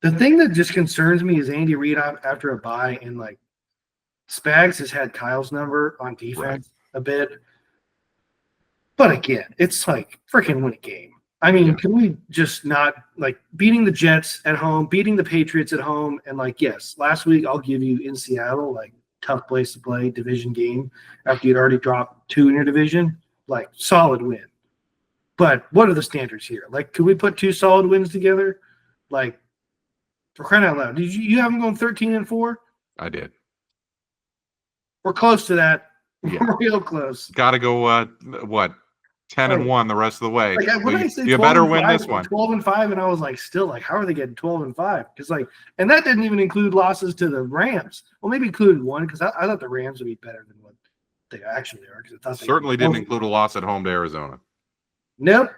the thing that just concerns me is Andy Reid after a bye, and like Spags has had Kyle's number on defense a bit. But again, it's like freaking win a game. I mean, can we just not like beating the Jets at home, beating the Patriots at home, and like, yes, last week I'll give you in Seattle, like tough place to play, division game after you'd already dropped 2 in your division, like solid win. But what are the standards here? Like, could we put 2 solid wins together? Like, for crying out loud, did you have them going 13-4?
I did.
We're close to that.
Yeah.
We're real close.
Got to go. What? 10-1 the rest of the way.
Like, when I say
you better win this one.
12-5, and I was like, still like, how are they getting 12-5? Because like, and that didn't even include losses to the Rams. Well, maybe included one because I thought the Rams would be better than what they actually are. Because I thought
Certainly didn't include a loss at home to Arizona.
Nope.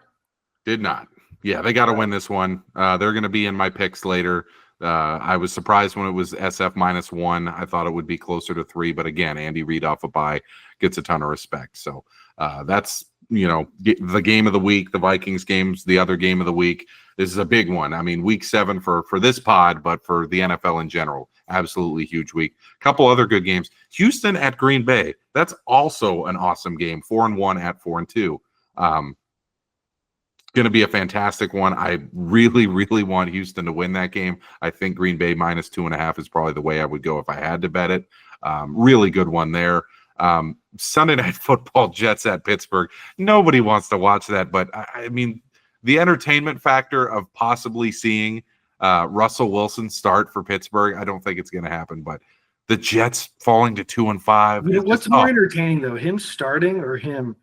Did not. Yeah, they got to win this one. They're going to be in my picks later. I was surprised when it was SF -1. I thought it would be closer to 3, but again, Andy Reid off a bye gets a ton of respect. So that's, you know, the game of the week, the Vikings games, the other game of the week. This is a big one. I mean, week 7 for this pod, but for the NFL in general, absolutely huge week. A couple other good games. Houston at Green Bay. That's also an awesome game. 4-1 at 4-2. Going to be a fantastic one. I really, really want Houston to win that game. I think Green Bay -2.5 is probably the way I would go if I had to bet it. Really good one there. Sunday Night Football, Jets at Pittsburgh. Nobody wants to watch that, but I mean, the entertainment factor of possibly seeing Russell Wilson start for Pittsburgh, I don't think it's going to happen, but the Jets falling to 2-5.
You know, what's more entertaining though, him starting or him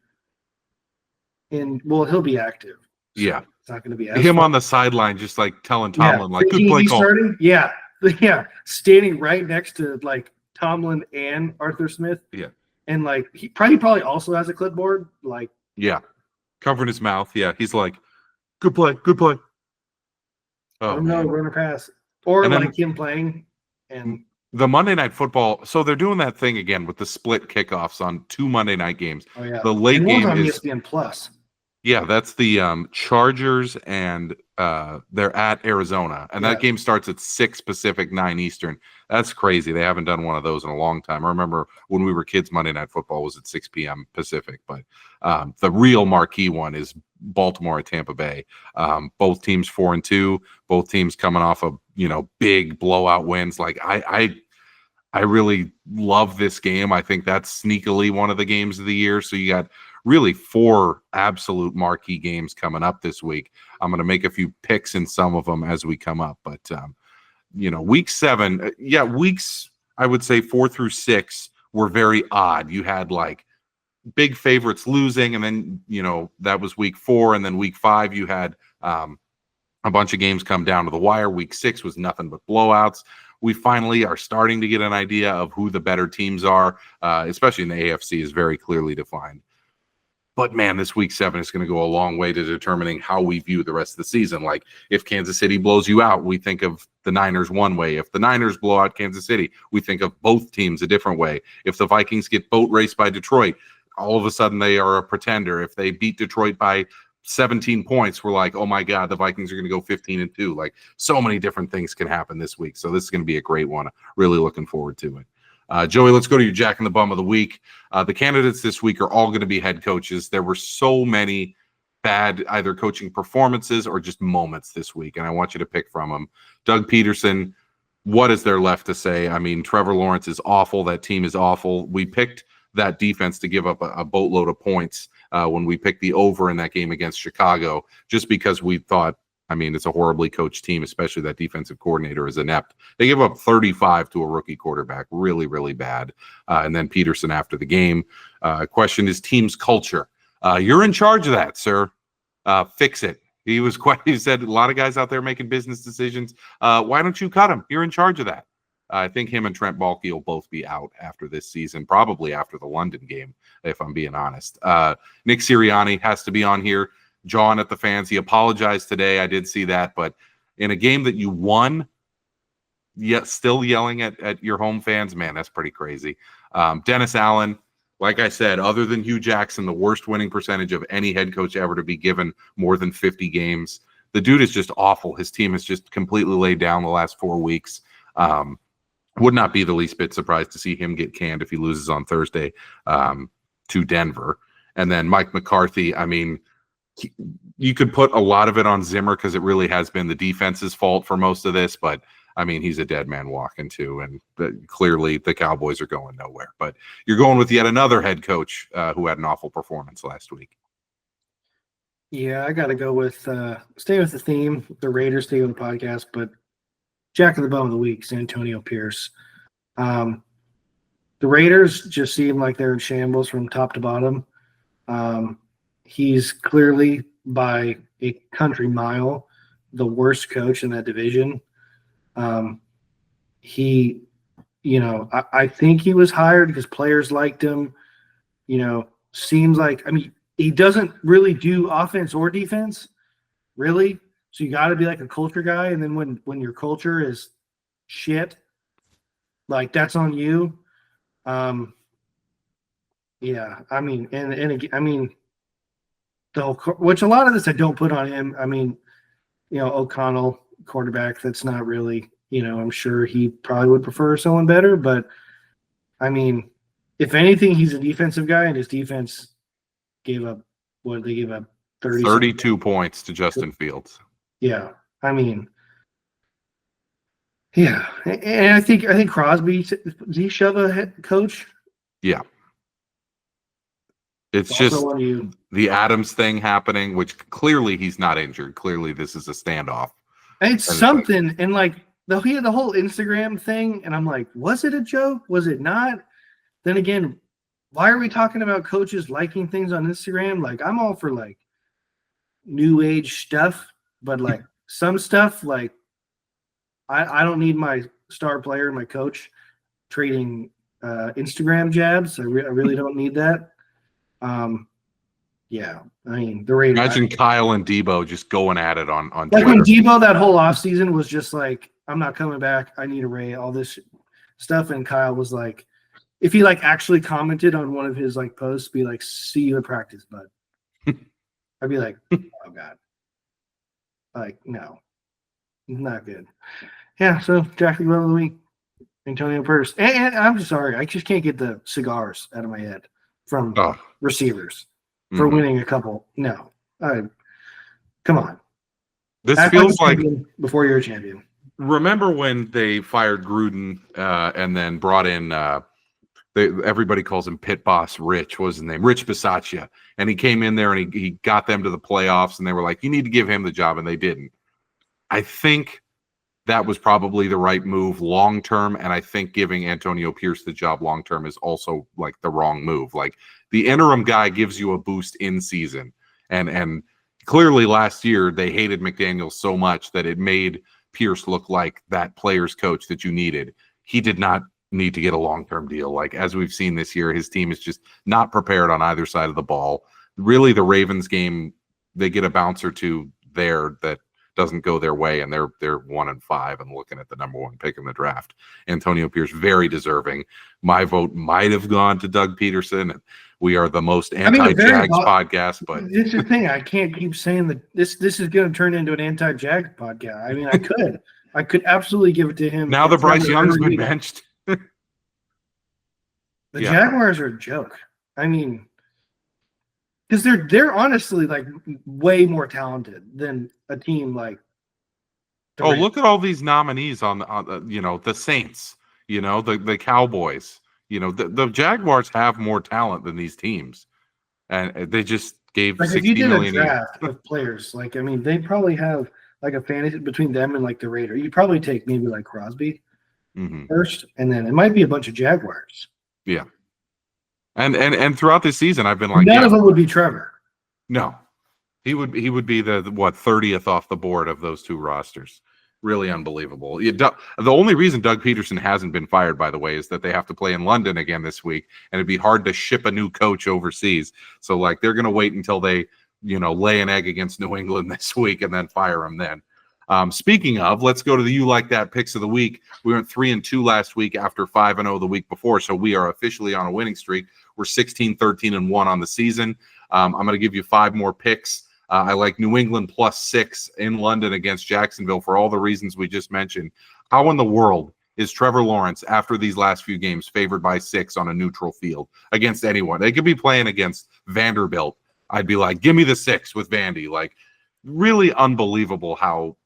well, he'll be active. So
yeah.
It's not going to be
him on the sideline, just like telling Tomlin, like, good play call.
Starting? Yeah. Standing right next to like Tomlin and Arthur Smith.
Yeah.
And like he probably also has a clipboard. Like,
yeah. Covering his mouth. Yeah. He's like, good play. Good play.
Oh, no, run or pass. Or and like him playing. And
the Monday Night Football. So they're doing that thing again with the split kickoffs on 2 Monday night games.
Oh, yeah.
The late game
on
is
ESPN Plus.
Yeah, that's the Chargers, and they're at Arizona, and that game starts at 6 Pacific, 9 Eastern. That's crazy. They haven't done one of those in a long time. I remember when we were kids, Monday Night Football was at 6 p.m. Pacific, but the real marquee one is Baltimore at Tampa Bay. Both teams 4-2, both teams coming off of, you know, big blowout wins. Like I really love this game. I think that's sneakily one of the games of the year. So you got really 4 absolute marquee games coming up this week. I'm going to make a few picks in some of them as we come up. But, you know, week 7, weeks, I would say 4 through 6 were very odd. You had like big favorites losing, and then, you know, that was week 4. And then week 5, you had a bunch of games come down to the wire. Week 6 was nothing but blowouts. We finally are starting to get an idea of who the better teams are, especially in the AFC is very clearly defined. But, man, this week 7 is going to go a long way to determining how we view the rest of the season. Like, if Kansas City blows you out, we think of the Niners one way. If the Niners blow out Kansas City, we think of both teams a different way. If the Vikings get boat raced by Detroit, all of a sudden they are a pretender. If they beat Detroit by 17 points, we're like, oh, my God, the Vikings are going to go 15-2. Like, so many different things can happen this week. So this is going to be a great one. Really looking forward to it. Joey, let's go to your Jack in the Bum of the week. The candidates this week are all going to be head coaches. There were so many bad either coaching performances or just moments this week, and I want you to pick from them. Doug Peterson, what is there left to say? I mean, Trevor Lawrence is awful. That team is awful. We picked that defense to give up a boatload of points when we picked the over in that game against Chicago, just because we thought, I mean, it's a horribly coached team, especially that defensive coordinator is inept. They give up 35 to a rookie quarterback. Really, really bad. And then Peterson after the game questioned his team's culture. You're in charge of that, sir. Fix it. He said a lot of guys out there making business decisions. Why don't you cut him? You're in charge of that. I think him and Trent Baalke will both be out after this season, probably after the London game, if I'm being honest. Nick Sirianni has to be on here. Jawing at the fans. He apologized today. I did see that, but in a game that you won, yet still yelling at your home fans, man, that's pretty crazy. Dennis Allen, like I said, other than Hugh Jackson, the worst winning percentage of any head coach ever to be given more than 50 games. The dude is just awful. His team has just completely laid down the last 4 weeks. Would not be the least bit surprised to see him get canned if he loses on Thursday to Denver. And then Mike McCarthy, I mean, you could put a lot of it on Zimmer because it really has been the defense's fault for most of this, but I mean, he's a dead man walking too, and clearly the Cowboys are going nowhere. But you're going with yet another head coach who had an awful performance last week.
Yeah, I got to go with stay with the theme. The Raiders stay on the podcast, but Jack of the Bone of the Week, Antonio Pierce. The Raiders just seem like they're in shambles from top to bottom. He's clearly by a country mile the worst coach in that division. I think he was hired because players liked him. Seems like, I mean, he doesn't really do offense or defense, really. So you got to be like a culture guy. And then when your culture is shit, like that's on you. Yeah, I mean, which a lot of this I don't put on him. I mean, O'Connell, quarterback, that's not really, I'm sure he probably would prefer someone better. But, I mean, if anything, he's a defensive guy, and his defense gave up,
32 points to Justin Fields.
Yeah, I mean, yeah. And I think Crosby, does he shove a head coach?
Yeah. It's just the Adams thing happening, which clearly he's not injured. Clearly this is a standoff.
It's something. And like he had the whole Instagram thing. And I'm like, was it a joke? Was it not? Then again, why are we talking about coaches liking things on Instagram? Like I'm all for like new age stuff, but like some stuff, like I don't need my star player, my coach trading Instagram jabs. I really don't need that. Yeah, I mean, the Raiders.
Imagine Kyle and Debo just going at it on
like
Twitter.
When Debo that whole offseason was just like, I'm not coming back. I need a Ray, all this stuff. And Kyle was like, if he like actually commented on one of his like posts, be like, see you at practice, bud. I'd be like, oh God. Like, no, not good. Yeah, so Jack the Glove of the Week, Antonio Pierce. And I'm sorry, I just can't get the cigars out of my head from receivers for winning a couple. No, come on.
This feels like
before you're a champion.
Remember when they fired Gruden and then brought in everybody calls him Pit Boss Rich, what was his name? Rich Bisaccia. And he came in there and he got them to the playoffs, and they were like, you need to give him the job, and they didn't. I think that was probably the right move long term, and I think giving Antonio Pierce the job long term is also like the wrong move. Like the interim guy gives you a boost in season, and clearly last year they hated McDaniels so much that it made Pierce look like that player's coach that you needed. He did not need to get a long-term deal. Like as we've seen this year, his team is just not prepared on either side of the ball. Really, the Ravens game, they get a bounce or two there that doesn't go their way, and they're 1-5 and looking at the number one pick in the draft. Antonio Pierce, very deserving. My vote might have gone to Doug Peterson. We are the most anti-Jags podcast, but
this is the thing. I can't keep saying that this is going to turn into an anti-Jags podcast. I mean, I could absolutely give it to him.
Now that Bryce Young's been benched.
The Jaguars are a joke. I mean, because they're honestly like way more talented than a team like.
Look at all these nominees on the Saints, the Cowboys. The Jaguars have more talent than these teams, and they just gave
like
$60
if you did
million
a draft of players. Like I mean, they probably have like a fantasy between them and like the Raiders. You'd probably take maybe like Crosby first, and then it might be a bunch of Jaguars.
Yeah. And throughout this season, I've been like,
none of them would be Trevor.
No, he would be the 30th off the board of those two rosters. Really unbelievable. The only reason Doug Peterson hasn't been fired, by the way, is that they have to play in London again this week, and it'd be hard to ship a new coach overseas. So like they're going to wait until they lay an egg against New England this week and then fire him then. Speaking of, let's go to the You Like That picks of the week. We went 3-2 last week after 5-0 the week before, so we are officially on a winning streak. We're 16-13-1 on the season. I'm going to give you 5 more picks. I like New England +6 in London against Jacksonville for all the reasons we just mentioned. How in the world is Trevor Lawrence, after these last few games, favored by 6 on a neutral field against anyone? They could be playing against Vanderbilt. I'd be like, give me the 6 with Vandy. Like, really unbelievable how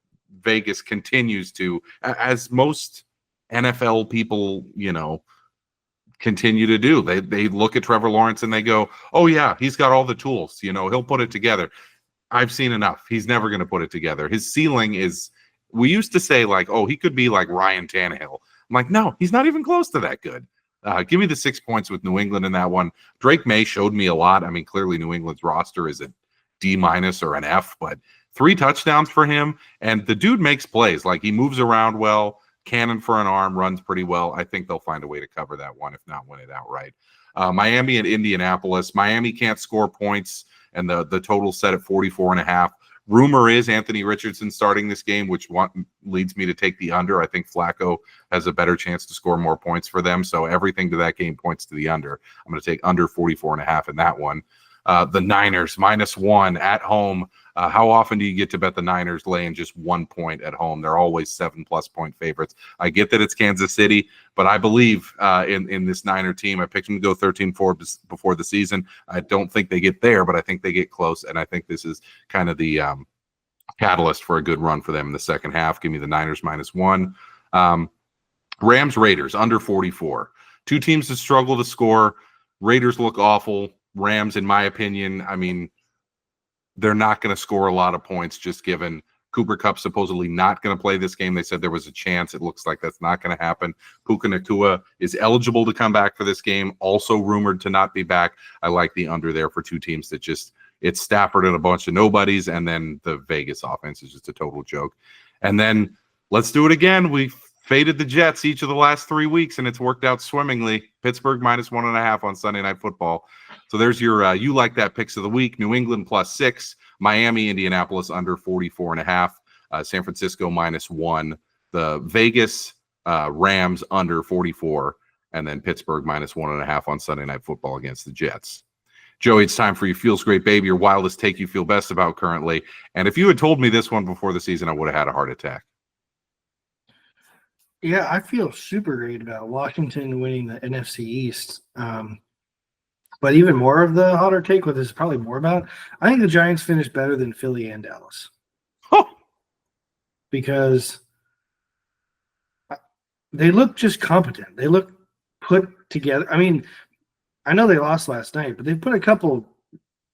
Vegas continues to, as most NFL people, continue to do. They look at Trevor Lawrence and they go, oh yeah, he's got all the tools. He'll put it together. I've seen enough. He's never going to put it together. His ceiling is, we used to say like, oh, he could be like Ryan Tannehill. I'm like, no, he's not even close to that good. Give me the 6 points with New England in that one. Drake May showed me a lot. I mean, clearly New England's roster is a D- or an F, but 3 touchdowns for him. And the dude makes plays. Like, he moves around well, cannon for an arm, runs pretty well. I think they'll find a way to cover that one, if not win it outright. Miami and Indianapolis. Miami can't score points, and the total set at 44.5. Rumor is Anthony Richardson starting this game, which leads me to take the under. I think Flacco has a better chance to score more points for them, so everything to that game points to the under. I'm going to take under 44.5 in that one. The Niners -1 at home. How often do you get to bet the Niners laying just 1 point at home? They're always 7+ point favorites. I get that it's Kansas City, but I believe in this Niner team. I picked them to go 13-4 before the season. I don't think they get there, but I think they get close, and I think this is kind of the catalyst for a good run for them in the second half. Give me the Niners -1. Rams Raiders under 44. 2 teams that struggle to score. Raiders look awful. Rams, in my opinion, I mean, they're not going to score a lot of points, just given Cooper Kupp supposedly not going to play this game. They said there was a chance. It looks like that's not going to happen. Puka Nacua is eligible to come back for this game, also rumored to not be back. I like the under there for 2 teams that just, it's Stafford and a bunch of nobodies, and then the Vegas offense is just a total joke. And then let's do it again. We faded the Jets each of the last 3 weeks, and it's worked out swimmingly. Pittsburgh -1.5 on Sunday Night Football. So there's your You Like That picks of the week. New England +6, Miami, Indianapolis under 44.5, San Francisco -1, the Vegas Rams under 44, and then Pittsburgh -1.5 on Sunday Night Football against the Jets. Joey, it's time for you. Feels Great Baby, your wildest take you feel best about currently. And if you had told me this one before the season, I would have had a heart attack.
Yeah, I feel super great about Washington winning the NFC East. But even more of the hotter take, what this is probably more about, I think the Giants finished better than Philly and Dallas.
Oh.
Because they look just competent. They look put together. I mean, I know they lost last night, but they put a couple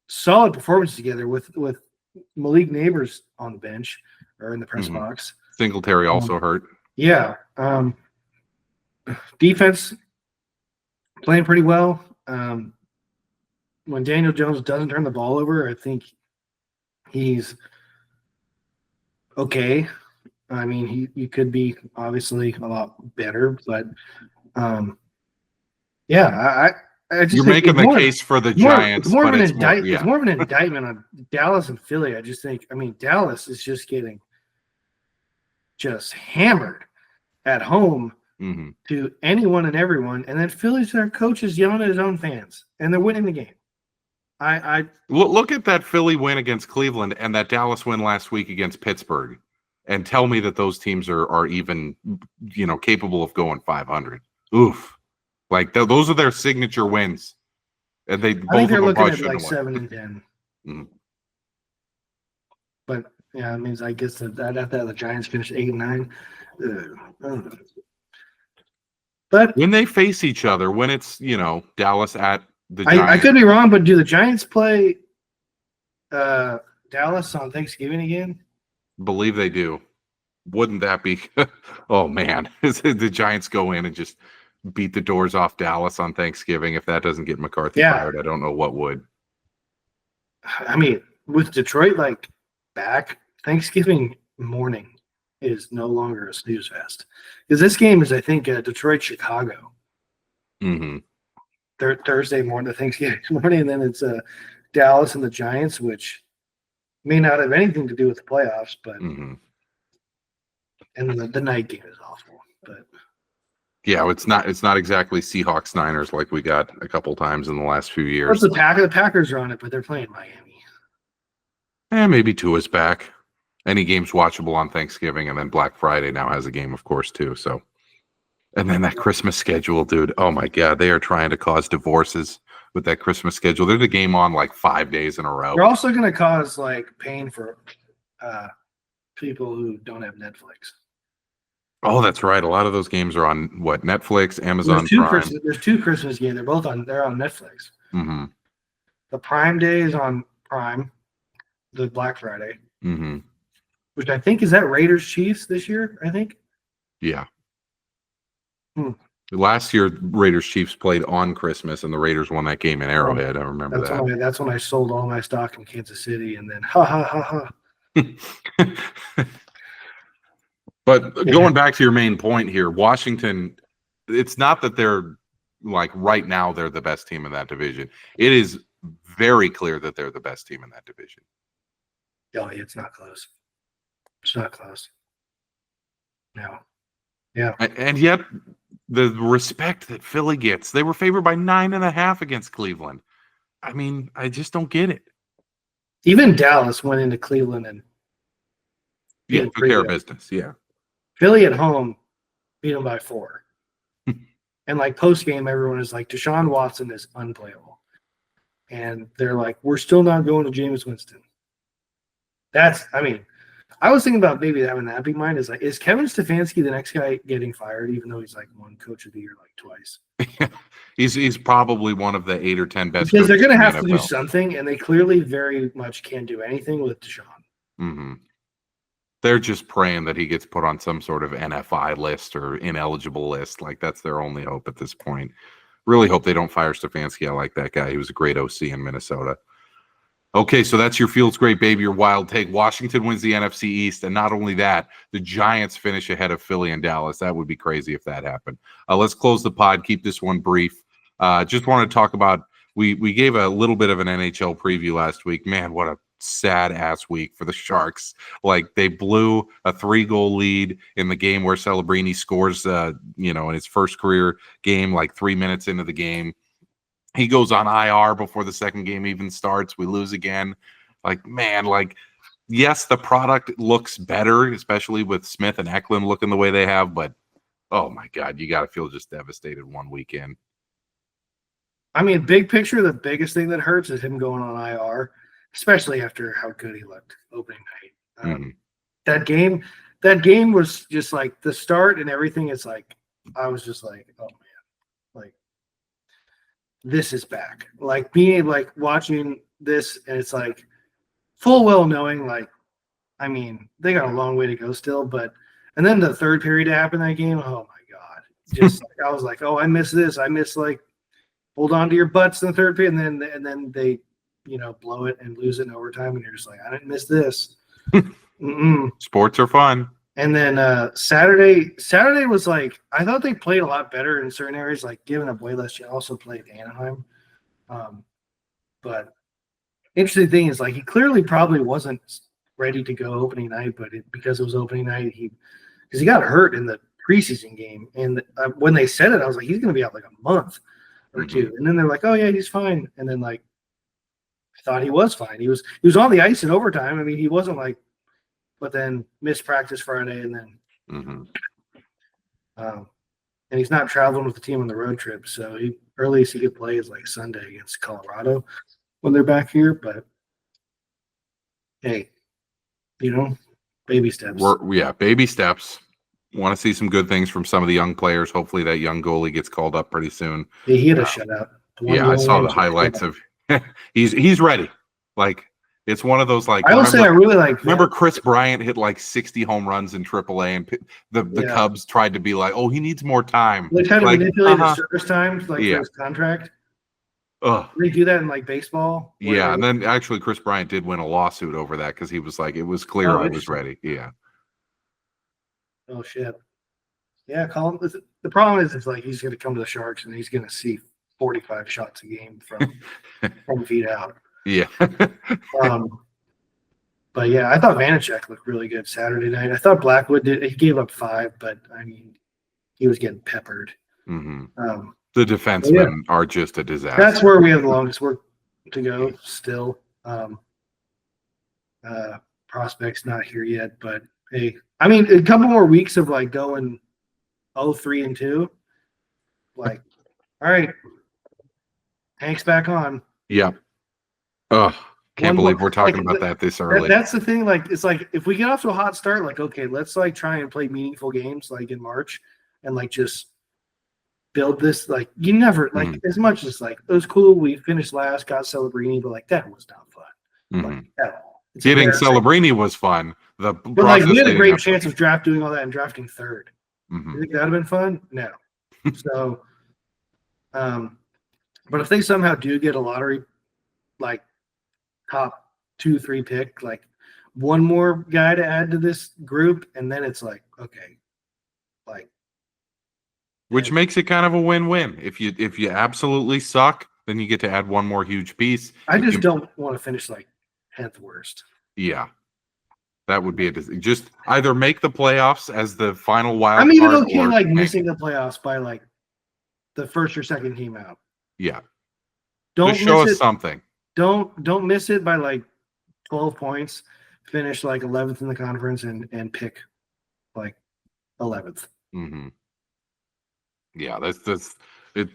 solid performances together with Malik Neighbors on the bench or in the press box.
Singletary also hurt.
Yeah. Defense playing pretty well. When Daniel Jones doesn't turn the ball over, I think he's okay. I mean, he could be obviously a lot better, but yeah, I just
you're making the case for the Giants.
It's more of an indictment on Dallas and Philly. I just think, I mean, Dallas is just getting just hammered at home to anyone and everyone, and then Philly's their coach is yelling at his own fans, and they're winning the game. I
look at that Philly win against Cleveland and that Dallas win last week against Pittsburgh, and tell me that those teams are even capable of going 500. Oof, like those are their signature wins, and they both
I think they're
of them
looking at
should
like
have
7 and 10. But yeah, it means I guess that after the Giants finished 8 and 9. But
when they face each other, when it's Dallas at the Giants,
I could be wrong, but do the Giants play Dallas on Thanksgiving again?
Believe they do. Wouldn't that be? Oh man, the Giants go in and just beat the doors off Dallas on Thanksgiving. If that doesn't get McCarthy fired, I don't know what would.
I mean, with Detroit back, Thanksgiving morning is no longer a snooze fest, because this game is, I think, Detroit-Chicago. Thursday morning, the Thanksgiving morning, and then it's Dallas and the Giants, which may not have anything to do with the playoffs, but And the night game is awful. But
Yeah, it's not exactly Seahawks Niners like we got a couple times in the last few years.
the Packers are on it, but they're playing Miami.
Maybe Tua's back. Any game's watchable on Thanksgiving, and then Black Friday now has a game, of course, too. So, and then that Christmas schedule, dude. Oh my God, they are trying to cause divorces with that Christmas schedule. There's a game on like 5 days in a row.
They're also going to cause like pain for people who don't have Netflix.
Oh, that's right. A lot of those games are on what, Netflix, Amazon Prime.
There's 2 Christmas games. They're on Netflix.
Mm-hmm.
The Prime Day is on Prime. The Black Friday, which I think is that Raiders Chiefs this year. I think.
Yeah. Last year, Raiders Chiefs played on Christmas, and the Raiders won that game in Arrowhead. I remember that.
That's when I sold all my stock in Kansas City, and then ha ha ha ha.
But going back to your main point here, Washington, it's not that they're like right now they're the best team in that division. It is very clear that they're the best team in that division.
Oh, it's not close. It's not close. No. Yeah.
And yet the respect that Philly gets, they were favored by 9.5 against Cleveland. I mean, I just don't get it.
Even Dallas went into Cleveland and
took care of business. Yeah.
Philly at home beat them by 4. And like post game, everyone is like, Deshaun Watson is unplayable. And they're like, we're still not going to Jameis Winston. I was thinking about maybe having that be mine. Is Kevin Stefanski the next guy getting fired, even though he's like won Coach of the Year like twice?
he's probably one of the 8 or 10 best.
Because they're going to have to do something, and they clearly very much can't do anything with Deshaun.
Mm-hmm. They're just praying that he gets put on some sort of NFI list or ineligible list. Like that's their only hope at this point. Really hope they don't fire Stefanski. I like that guy. He was a great OC in Minnesota. Okay, so that's your Fields Great Baby, your wild take. Washington wins the NFC East, and not only that, the Giants finish ahead of Philly and Dallas. That would be crazy if that happened. Let's close the pod, keep this one brief. Just want to talk about, we gave a little bit of an NHL preview last week. Man, what a sad-ass week for the Sharks. Like, they blew a 3-goal lead in the game where Celebrini scores, in his first career game, like 3 minutes into the game. He goes on IR before the second game even starts. We lose again. Like, man, yes, the product looks better, especially with Smith and Eklund looking the way they have, but oh my God, you got to feel just devastated one weekend.
I mean, big picture, the biggest thing that hurts is him going on IR, especially after how good he looked opening night. That game was just like the start and everything. It's like, I was just like, oh man, like, this is back. Like being like watching this, and it's like full well knowing, like, I mean, they got a long way to go still, and then the third period happened that game. Oh my God. Just like, I was like, oh, I miss this. I miss like hold on to your butts in the third period, and then they, blow it and lose it in overtime, and you're just like, I didn't miss this.
Sports are fun.
And then Saturday was like, I thought they played a lot better in certain areas, like giving up way less. She also played Anaheim. But interesting thing is, like, he clearly probably wasn't ready to go opening night, but because it was opening night, because he got hurt in the preseason game. And when they said it, I was like, he's going to be out like a month or two. And then they're like, oh yeah, he's fine. And then like, I thought he was fine. He was on the ice in overtime. I mean, he wasn't like, but then missed practice Friday, and then and he's not traveling with the team on the road trip, so earliest he could play is like Sunday against Colorado when they're back here. But hey, baby steps.
Baby steps. Want to see some good things from some of the young players. Hopefully that young goalie gets called up pretty soon.
Yeah, he had a shutout.
I saw the highlights of he's ready. Like, it's one of those, like,
I will say I really like.
Remember Chris Bryant hit like 60 home runs in AAA, and the Cubs tried to be like, oh, he needs more time.
They tried to manipulate his service times, like for his contract. They do that in like baseball.
Yeah, and then actually Chris Bryant did win a lawsuit over that because he was like, it was clear I was ready. Yeah.
Oh shit. Yeah, Colin. The problem is, it's like he's going to come to the Sharks and he's going to see 45 shots a game from feet out.
Yeah.
But yeah, I thought Vanacek looked really good Saturday night. I thought Blackwood did. He gave up 5, but I mean, he was getting peppered.
Mm-hmm.
Um,
The defensemen are just a disaster.
that's where we have the longest work to go still. Prospects not here yet, but hey, I mean, a couple more weeks of like going 0-3-2. Like, all right, Hank's back on.
Yep. Oh, can't believe we're talking about that this early.
That's the thing. Like, it's like if we get off to a hot start, like, okay, let's like try and play meaningful games like in March and like just build this. Like, you never like as much as like it was cool. We finished last, got Celebrini, but like that was not fun. Like, at all. It's
Getting Celebrini was fun.
But like we had a great chance of doing all that and drafting 3rd. You think that'd have been fun? No. So, but if they somehow do get a lottery, like top 2-3 pick, like one more guy to add to this group, and then it's like, okay, like,
which makes it kind of a win-win. If you absolutely suck, then you get to add one more huge piece.
I just don't want to finish like 10th worst.
Yeah. That would be just either make the playoffs as the final wild
I'm even
card,
okay like missing the playoffs by like the first or second team out.
Yeah.
Don't
just show
miss
us something.
Don't miss it by like 12 points. Finish like 11th in the conference and pick like 11th.
Mm-hmm. Yeah,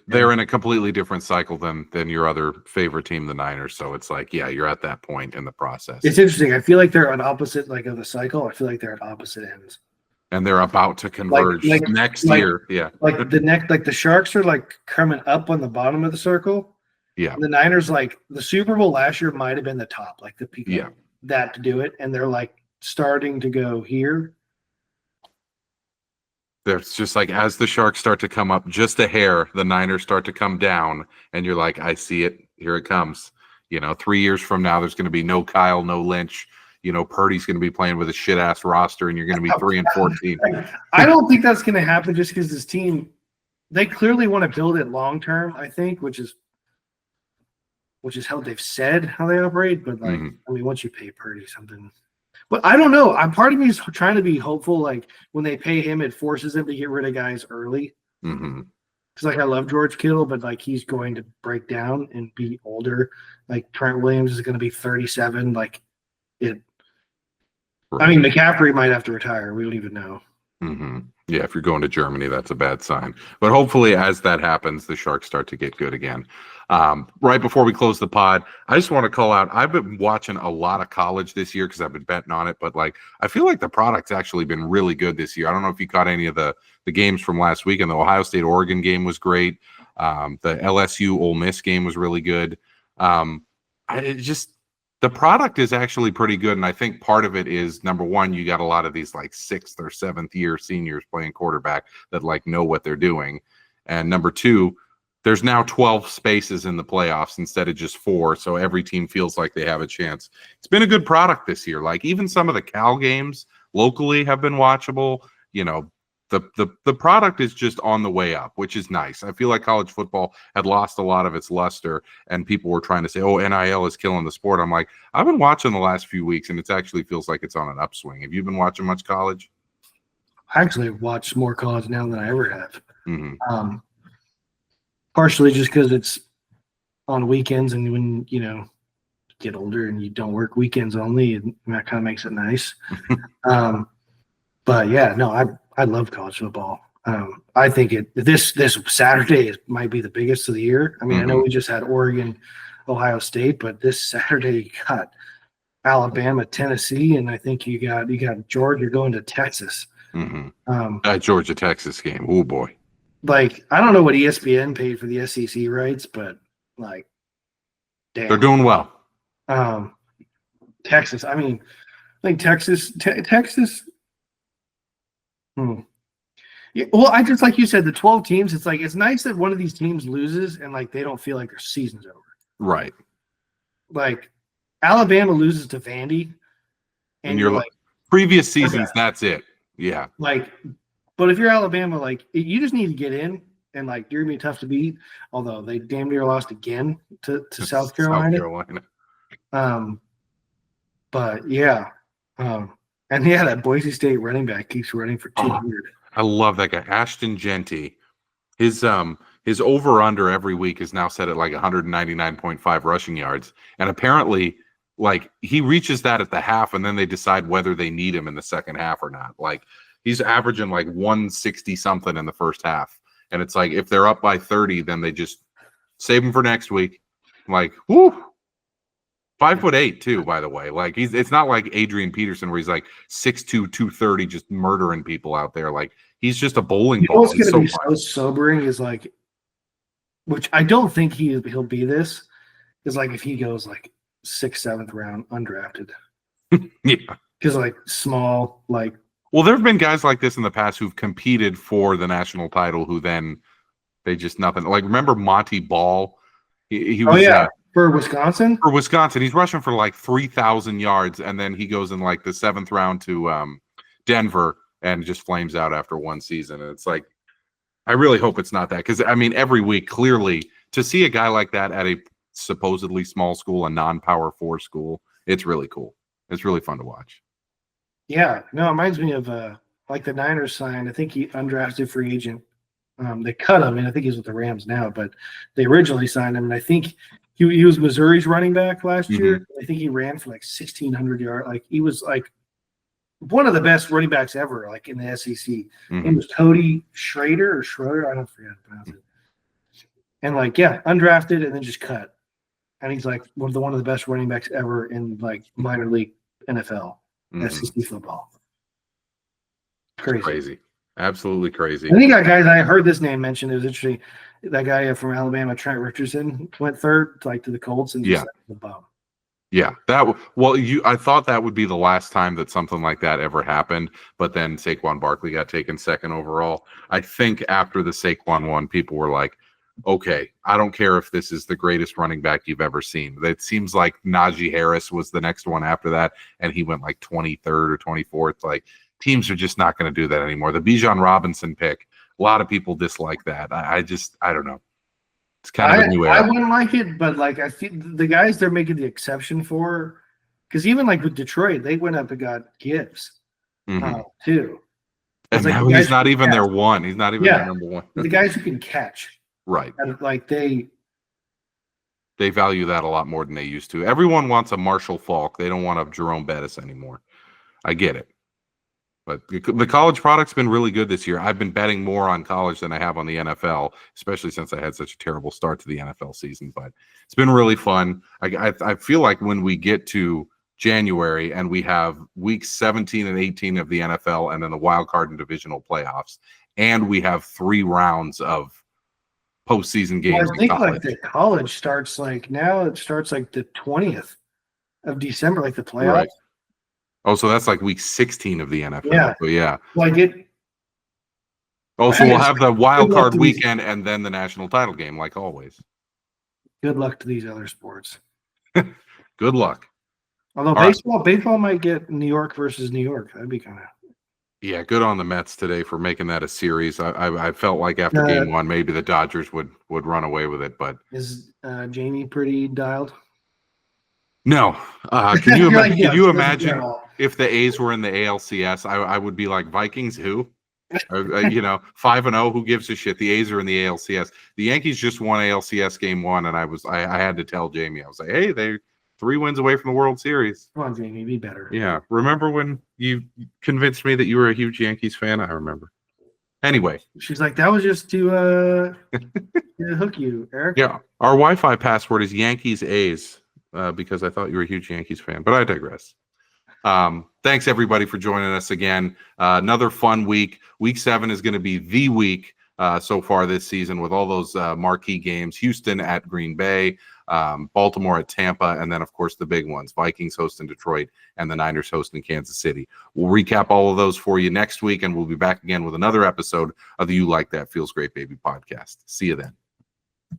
they're in a completely different cycle than your other favorite team, the Niners. So it's like, yeah, you're at that point in the process.
It's interesting. I feel like they're on opposite like of the cycle. I feel like they're at opposite ends.
And they're about to converge next year. Yeah.
Like the Sharks are like coming up on the bottom of the circle.
Yeah.
And the Niners, like the Super Bowl last year might have been the top, like the peak of that to do it. And they're like starting to go here.
There's just like as the Sharks start to come up just a hair, the Niners start to come down, and you're like, I see it. Here it comes. 3 years from now, there's going to be no Kyle, no Lynch. Purdy's going to be playing with a shit ass roster, and you're going to be 3-14.
I don't think that's going to happen just because this team, they clearly want to build it long term. I think, which is how they've said how they operate. But like, I mean, once you pay Purdy something. But I don't know. Part of me is trying to be hopeful. Like when they pay him, it forces them to get rid of guys early. Because like I love George Kittle, but like he's going to break down and be older. Like Trent Williams is going to be 37. Like it. Right. I mean, McCaffrey might have to retire. We don't even know.
Yeah, if you're going to Germany, that's a bad sign. But hopefully, as that happens, the Sharks start to get good again. Right before we close the pod, I just want to call out, I've been watching a lot of college this year because I've been betting on it, but like I feel like the product's actually been really good this year. I don't know if you caught any of the games from last week, and the Ohio State-Oregon game was great. The LSU-Ole Miss game was really good. The product is actually pretty good, and I think part of it is, number one, you got a lot of these like 6th or 7th year seniors playing quarterback that like know what they're doing, and number two, there's now 12 spaces in the playoffs instead of just 4, so every team feels like they have a chance. It's been a good product this year. Like even some of the Cal games locally have been watchable. The product is just on the way up, which is nice. I feel like college football had lost a lot of its luster, and people were trying to say, oh, NIL is killing the sport. I'm like, I've been watching the last few weeks, and it actually feels like it's on an upswing. Have you been watching much college?
I actually watch more college now than I ever have. Partially just because it's on weekends, and when you get older and you don't work weekends only, and that kind of makes it nice. But yeah, no, I love college football. I think this Saturday might be the biggest of the year. I mean, I know we just had Oregon, Ohio State, but this Saturday you got Alabama, Tennessee, and I think you got Georgia going to Texas.
That Georgia Texas game, oh boy!
Like I don't know what ESPN paid for the SEC rights, but like, damn,
they're doing well.
Texas. I mean, I think Texas. Yeah, well, I just like you said, the 12 teams. It's like it's nice that one of these teams loses and like they don't feel like their season's over.
Right.
Like Alabama loses to Vandy,
and you're like previous seasons. That's it. Yeah.
Like, but if you're Alabama, like you just need to get in, and like you're gonna be tough to beat. Although they damn near lost again to South Carolina. But yeah, and yeah, that Boise State running back keeps running for 200.
I love that guy, Ashton Genty. His over under every week is now set at like 199.5 rushing yards, and apparently, like he reaches that at the half, and then they decide whether they need him in the second half or not. Like he's averaging like 160 something in the first half, and it's like if they're up by 30, then they just save him for next week. Like, whoo. 5'8" too, by the way. Like it's not like Adrian Peterson where he's like 6'2", 230, just murdering people out there. Like he's just a bowling ball.
What's going to be so sobering is like, which I don't think he'll be this, is like if he goes like 6th, 7th round undrafted.
Yeah,
because like small, like.
Well, there have been guys like this in the past who've competed for the national title who then they just nothing. Like remember Monty Ball? He was.
For Wisconsin?
For Wisconsin. He's rushing for like 3,000 yards, and then he goes in like the 7th round to Denver and just flames out after one season. And it's like, I really hope it's not that. Because, I mean, every week, clearly, to see a guy like that at a supposedly small school, a non-Power 4 school, it's really cool. It's really fun to watch.
Yeah. No, it reminds me of like the Niners signed. I think he undrafted free agent. They cut him, and I think he's with the Rams now, but they originally signed him, and I think he was Missouri's running back last year. I think he ran for like 1,600 yards. Like he was like one of the best running backs ever, like in the SEC. He was Cody Schrader. I don't forget how to pronounce it. And like, yeah, undrafted and then just cut. And he's like one of the best running backs ever in like minor league NFL, SEC football.
Crazy. Absolutely crazy.
I think that guy, I heard this name mentioned. It was interesting. That guy from Alabama, Trent Richardson, went third to the Colts and just the bum.
Yeah, I thought that would be the last time that something like that ever happened, but then Saquon Barkley got taken 2nd overall. I think after the Saquon one, people were like, okay, I don't care if this is the greatest running back you've ever seen. It seems like Najee Harris was the next one after that, and he went like 23rd or 24th. Like, teams are just not going to do that anymore. The Bijan Robinson pick, a lot of people dislike that. I don't know. It's kind of a new era.
I wouldn't like it, but like I feel the guys they're making the exception for, because even like with Detroit, they went up and got Gibbs too.
And like now he's not even their one. He's not even their number one.
The guys who can catch.
Right.
And like they
value that a lot more than they used to. Everyone wants a Marshall Faulk. They don't want a Jerome Bettis anymore. I get it. But the college product's been really good this year. I've been betting more on college than I have on the NFL, especially since I had such a terrible start to the NFL season. But it's been really fun. I feel like when we get to January and we have weeks 17 and 18 of the NFL and then the wild card and divisional playoffs, and we have 3 rounds of postseason games.
Well, I think like the college starts like now it starts like the 20th of December, like the playoffs.
Right. Oh, so that's like week 16 of the NFL.
Yeah.
But yeah.
Like
so we'll have the wild card weekend and then the national title game, like always.
Good luck to these other sports.
Good luck.
Although baseball might get New York versus New York. That'd be kind of.
Yeah, good on the Mets today for making that a series. I felt like after game 1, maybe the Dodgers would run away with it, but
is Jamie pretty dialed?
No. Can you imagine if the A's were in the ALCS? I would be like, Vikings, who? 5-0, who gives a shit? The A's are in the ALCS. The Yankees just won ALCS game 1, and I had to tell Jamie, I was like, hey, they're 3 wins away from the World Series.
Come on, Jamie, be better.
Yeah. Remember when you convinced me that you were a huge Yankees fan? I remember. Anyway.
She's like, that was just to hook you, Erik.
Yeah. Our Wi-Fi password is Yankees A's. Because I thought you were a huge Yankees fan, but I digress. Thanks everybody for joining us again. Another fun week. Week 7 is going to be the week so far this season with all those marquee games. Houston at Green Bay, Baltimore at Tampa, and then of course the big ones, Vikings hosting Detroit and the Niners hosting Kansas City. We'll recap all of those for you next week, and we'll be back again with another episode of the You Like That Feels Great Baby podcast. See you then.